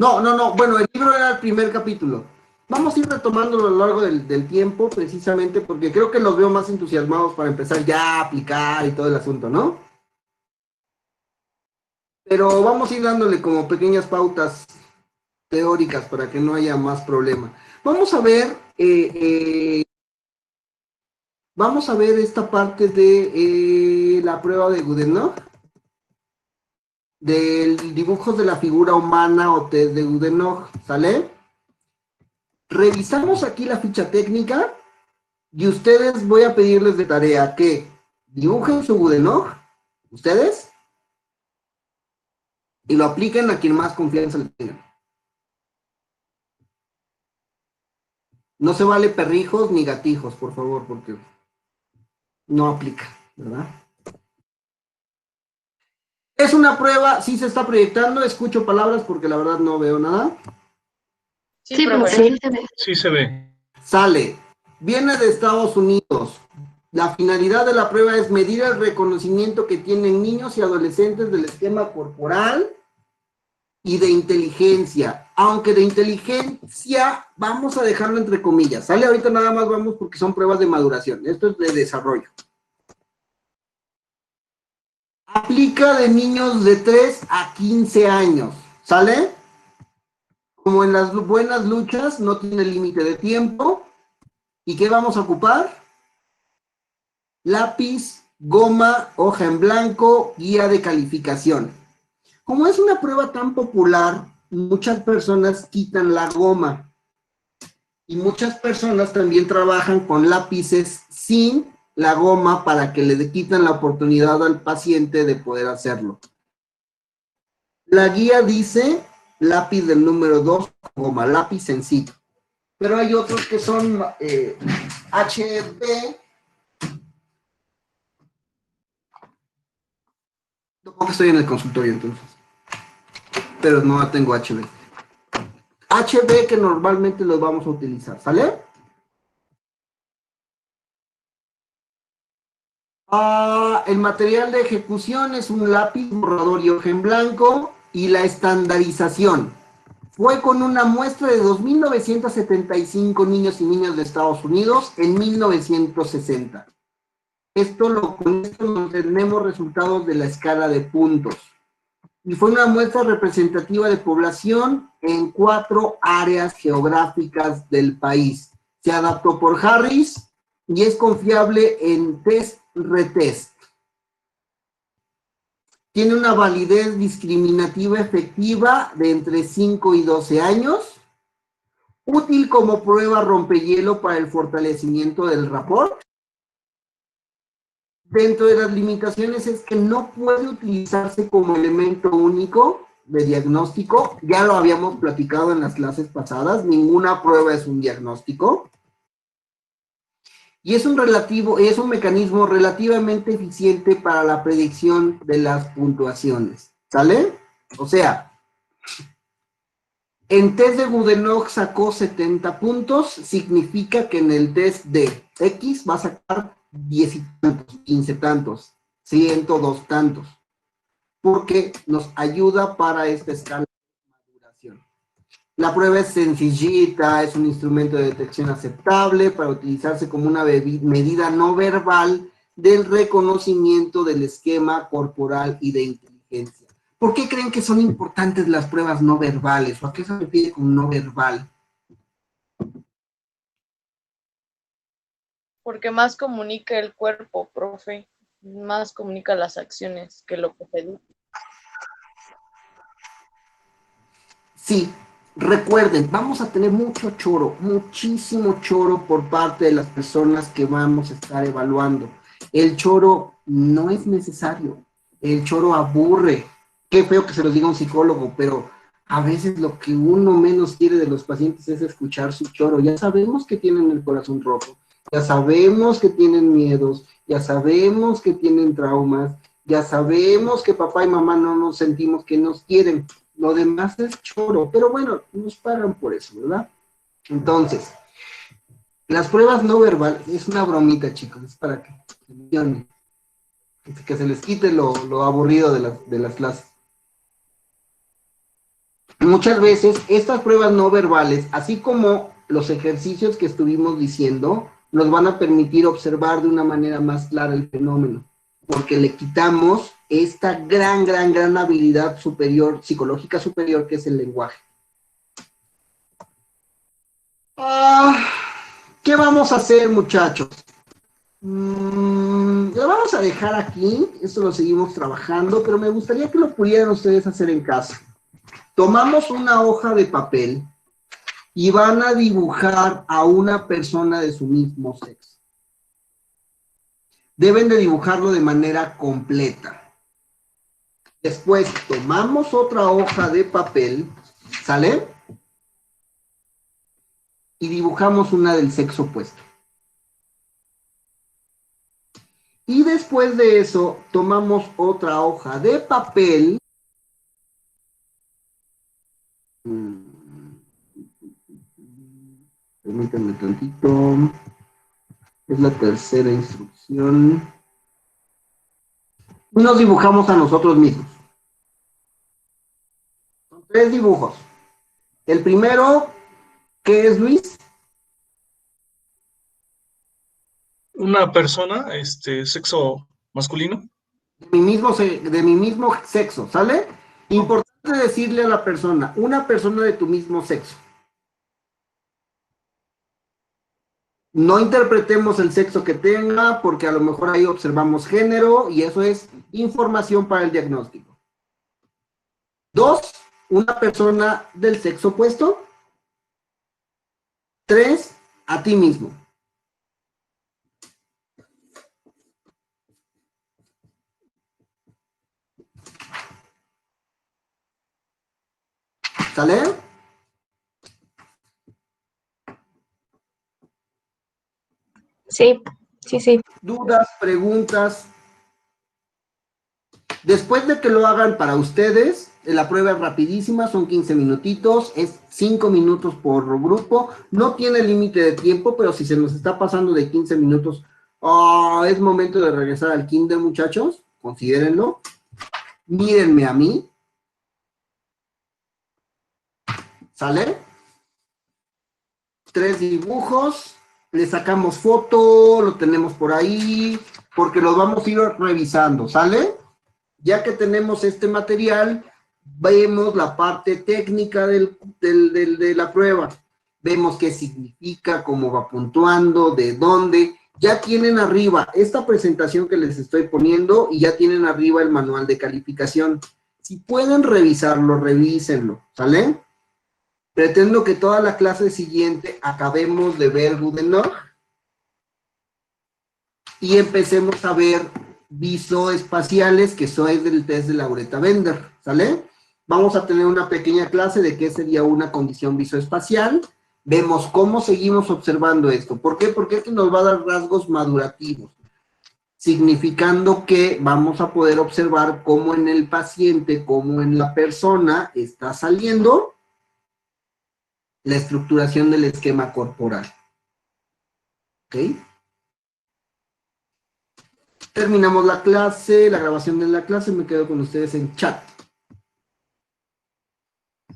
No. Bueno, el libro era el primer capítulo. Vamos a ir retomándolo a lo largo del tiempo, precisamente porque creo que los veo más entusiasmados para empezar ya a aplicar y todo el asunto, ¿no? Pero vamos a ir dándole como pequeñas pautas teóricas para que no haya más problema. Vamos a ver esta parte de la prueba de Goodenough, del dibujo de la figura humana o test de Goodenough, ¿sale? Revisamos aquí la ficha técnica Y ustedes voy a pedirles de tarea que dibujen su Goodenough, ustedes, y lo apliquen a quien más confianza le tengan. No se vale perrijos ni gatijos, por favor, porque no aplica, ¿verdad? Es una prueba, sí se está proyectando, escucho palabras porque la verdad no veo nada. Sí, Sí, profe. profe, sí se ve. Sí se ve. Sale, viene de Estados Unidos. La finalidad de la prueba es medir el reconocimiento que tienen niños y adolescentes del esquema corporal y de inteligencia, aunque de inteligencia vamos a dejarlo entre comillas, ¿sale? Ahorita nada más vamos porque son pruebas de maduración, esto es de desarrollo. Aplica de niños de 3 a 15 años, ¿sale? Como en las buenas luchas, no tiene límite de tiempo. ¿Y qué vamos a ocupar? Lápiz, goma, hoja en blanco, guía de calificación. Como es una prueba tan popular, muchas personas quitan la goma. Y muchas personas también trabajan con lápices sin la goma para que le quitan la oportunidad al paciente de poder hacerlo. La guía dice lápiz del número 2, goma, lápiz sencillo. Pero hay otros que son HB. Tampoco estoy en el consultorio entonces. Pero no tengo HB. HB que normalmente los vamos a utilizar, ¿sale? El material de ejecución es un lápiz, borrador y hoja en blanco, y la estandarización fue con una muestra de 2.975 niños y niñas de Estados Unidos en 1960. Con esto nos tenemos resultados de la escala de puntos. Y fue una muestra representativa de población en 4 áreas geográficas del país. Se adaptó por Harris y es confiable en test-retest. Tiene una validez discriminativa efectiva de entre 5 y 12 años. Útil como prueba rompehielo para el fortalecimiento del rapport. Dentro de las limitaciones es que no puede utilizarse como elemento único de diagnóstico. Ya lo habíamos platicado en las clases pasadas. Ninguna prueba es un diagnóstico. Y es un mecanismo relativamente eficiente para la predicción de las puntuaciones. ¿Sale? O sea, en test de Goodenough sacó 70 puntos, significa que en el test de X va a sacar 10 y tantos, 15 tantos, 102 tantos, porque nos ayuda para esta escala de maduración. La prueba es sencillita, es un instrumento de detección aceptable para utilizarse como una medida no verbal del reconocimiento del esquema corporal y de inteligencia. ¿Por qué creen que son importantes las pruebas no verbales? ¿O a qué se refiere con no verbal? Porque más comunica el cuerpo, profe. Más comunica las acciones que lo que se dice. Sí, recuerden, vamos a tener mucho choro, muchísimo choro por parte de las personas que vamos a estar evaluando. El choro no es necesario, el choro aburre. Qué feo que se los diga un psicólogo, pero a veces lo que uno menos quiere de los pacientes es escuchar su choro. Ya sabemos que tienen el corazón roto, ya sabemos que tienen miedos, ya sabemos que tienen traumas, ya sabemos que papá y mamá no nos sentimos que nos quieren. Lo demás es choro, pero bueno, nos pagan por eso, ¿verdad? Entonces, las pruebas no verbales, es una bromita, chicos, es para que se les quite lo aburrido de las clases. Muchas veces, estas pruebas no verbales, así como los ejercicios que estuvimos diciendo, nos van a permitir observar de una manera más clara el fenómeno, porque le quitamos esta gran habilidad superior, psicológica superior, que es el lenguaje. ¿Qué vamos a hacer, muchachos? Lo vamos a dejar aquí, esto lo seguimos trabajando, pero me gustaría que lo pudieran ustedes hacer en casa. Tomamos una hoja de papel y van a dibujar a una persona de su mismo sexo. Deben de dibujarlo de manera completa. Después tomamos otra hoja de papel, ¿sale? Y dibujamos una del sexo opuesto. Y después de eso, tomamos otra hoja de papel. Permítanme tantito. Es la tercera instrucción. Y nos dibujamos a nosotros mismos. Son 3 dibujos. El primero, ¿qué es, Luis? Una persona, sexo masculino. De mi mismo sexo, ¿sale? Importante decirle a la persona, una persona de tu mismo sexo. No interpretemos el sexo que tenga, porque a lo mejor ahí observamos género y eso es información para el diagnóstico. 2, una persona del sexo opuesto. 3, a ti mismo. ¿Sale? Sí, sí, sí. Dudas, preguntas. Después de que lo hagan para ustedes, la prueba es rapidísima, son 15 minutitos, es 5 minutos por grupo, no tiene límite de tiempo, pero si se nos está pasando de 15 minutos, es momento de regresar al kinder, muchachos, considérenlo. Mírenme a mí. ¿Sale? 3 dibujos, le sacamos foto, lo tenemos por ahí, porque los vamos a ir revisando, ¿sale? Ya que tenemos este material, vemos la parte técnica de la prueba. Vemos qué significa, cómo va puntuando, de dónde. Ya tienen arriba esta presentación que les estoy poniendo y ya tienen arriba el manual de calificación. Si pueden revisarlo, revísenlo, ¿sale? Pretendo que toda la clase siguiente acabemos de ver Goodenough y empecemos a ver visoespaciales, que eso es del test de Lauretta Bender, ¿sale? Vamos a tener una pequeña clase de qué sería una condición visoespacial. Vemos cómo seguimos observando esto. ¿Por qué? Porque esto nos va a dar rasgos madurativos, significando que vamos a poder observar cómo en el paciente, cómo en la persona está saliendo la estructuración del esquema corporal. ¿Ok? Terminamos la clase, la grabación de la clase, me quedo con ustedes en chat.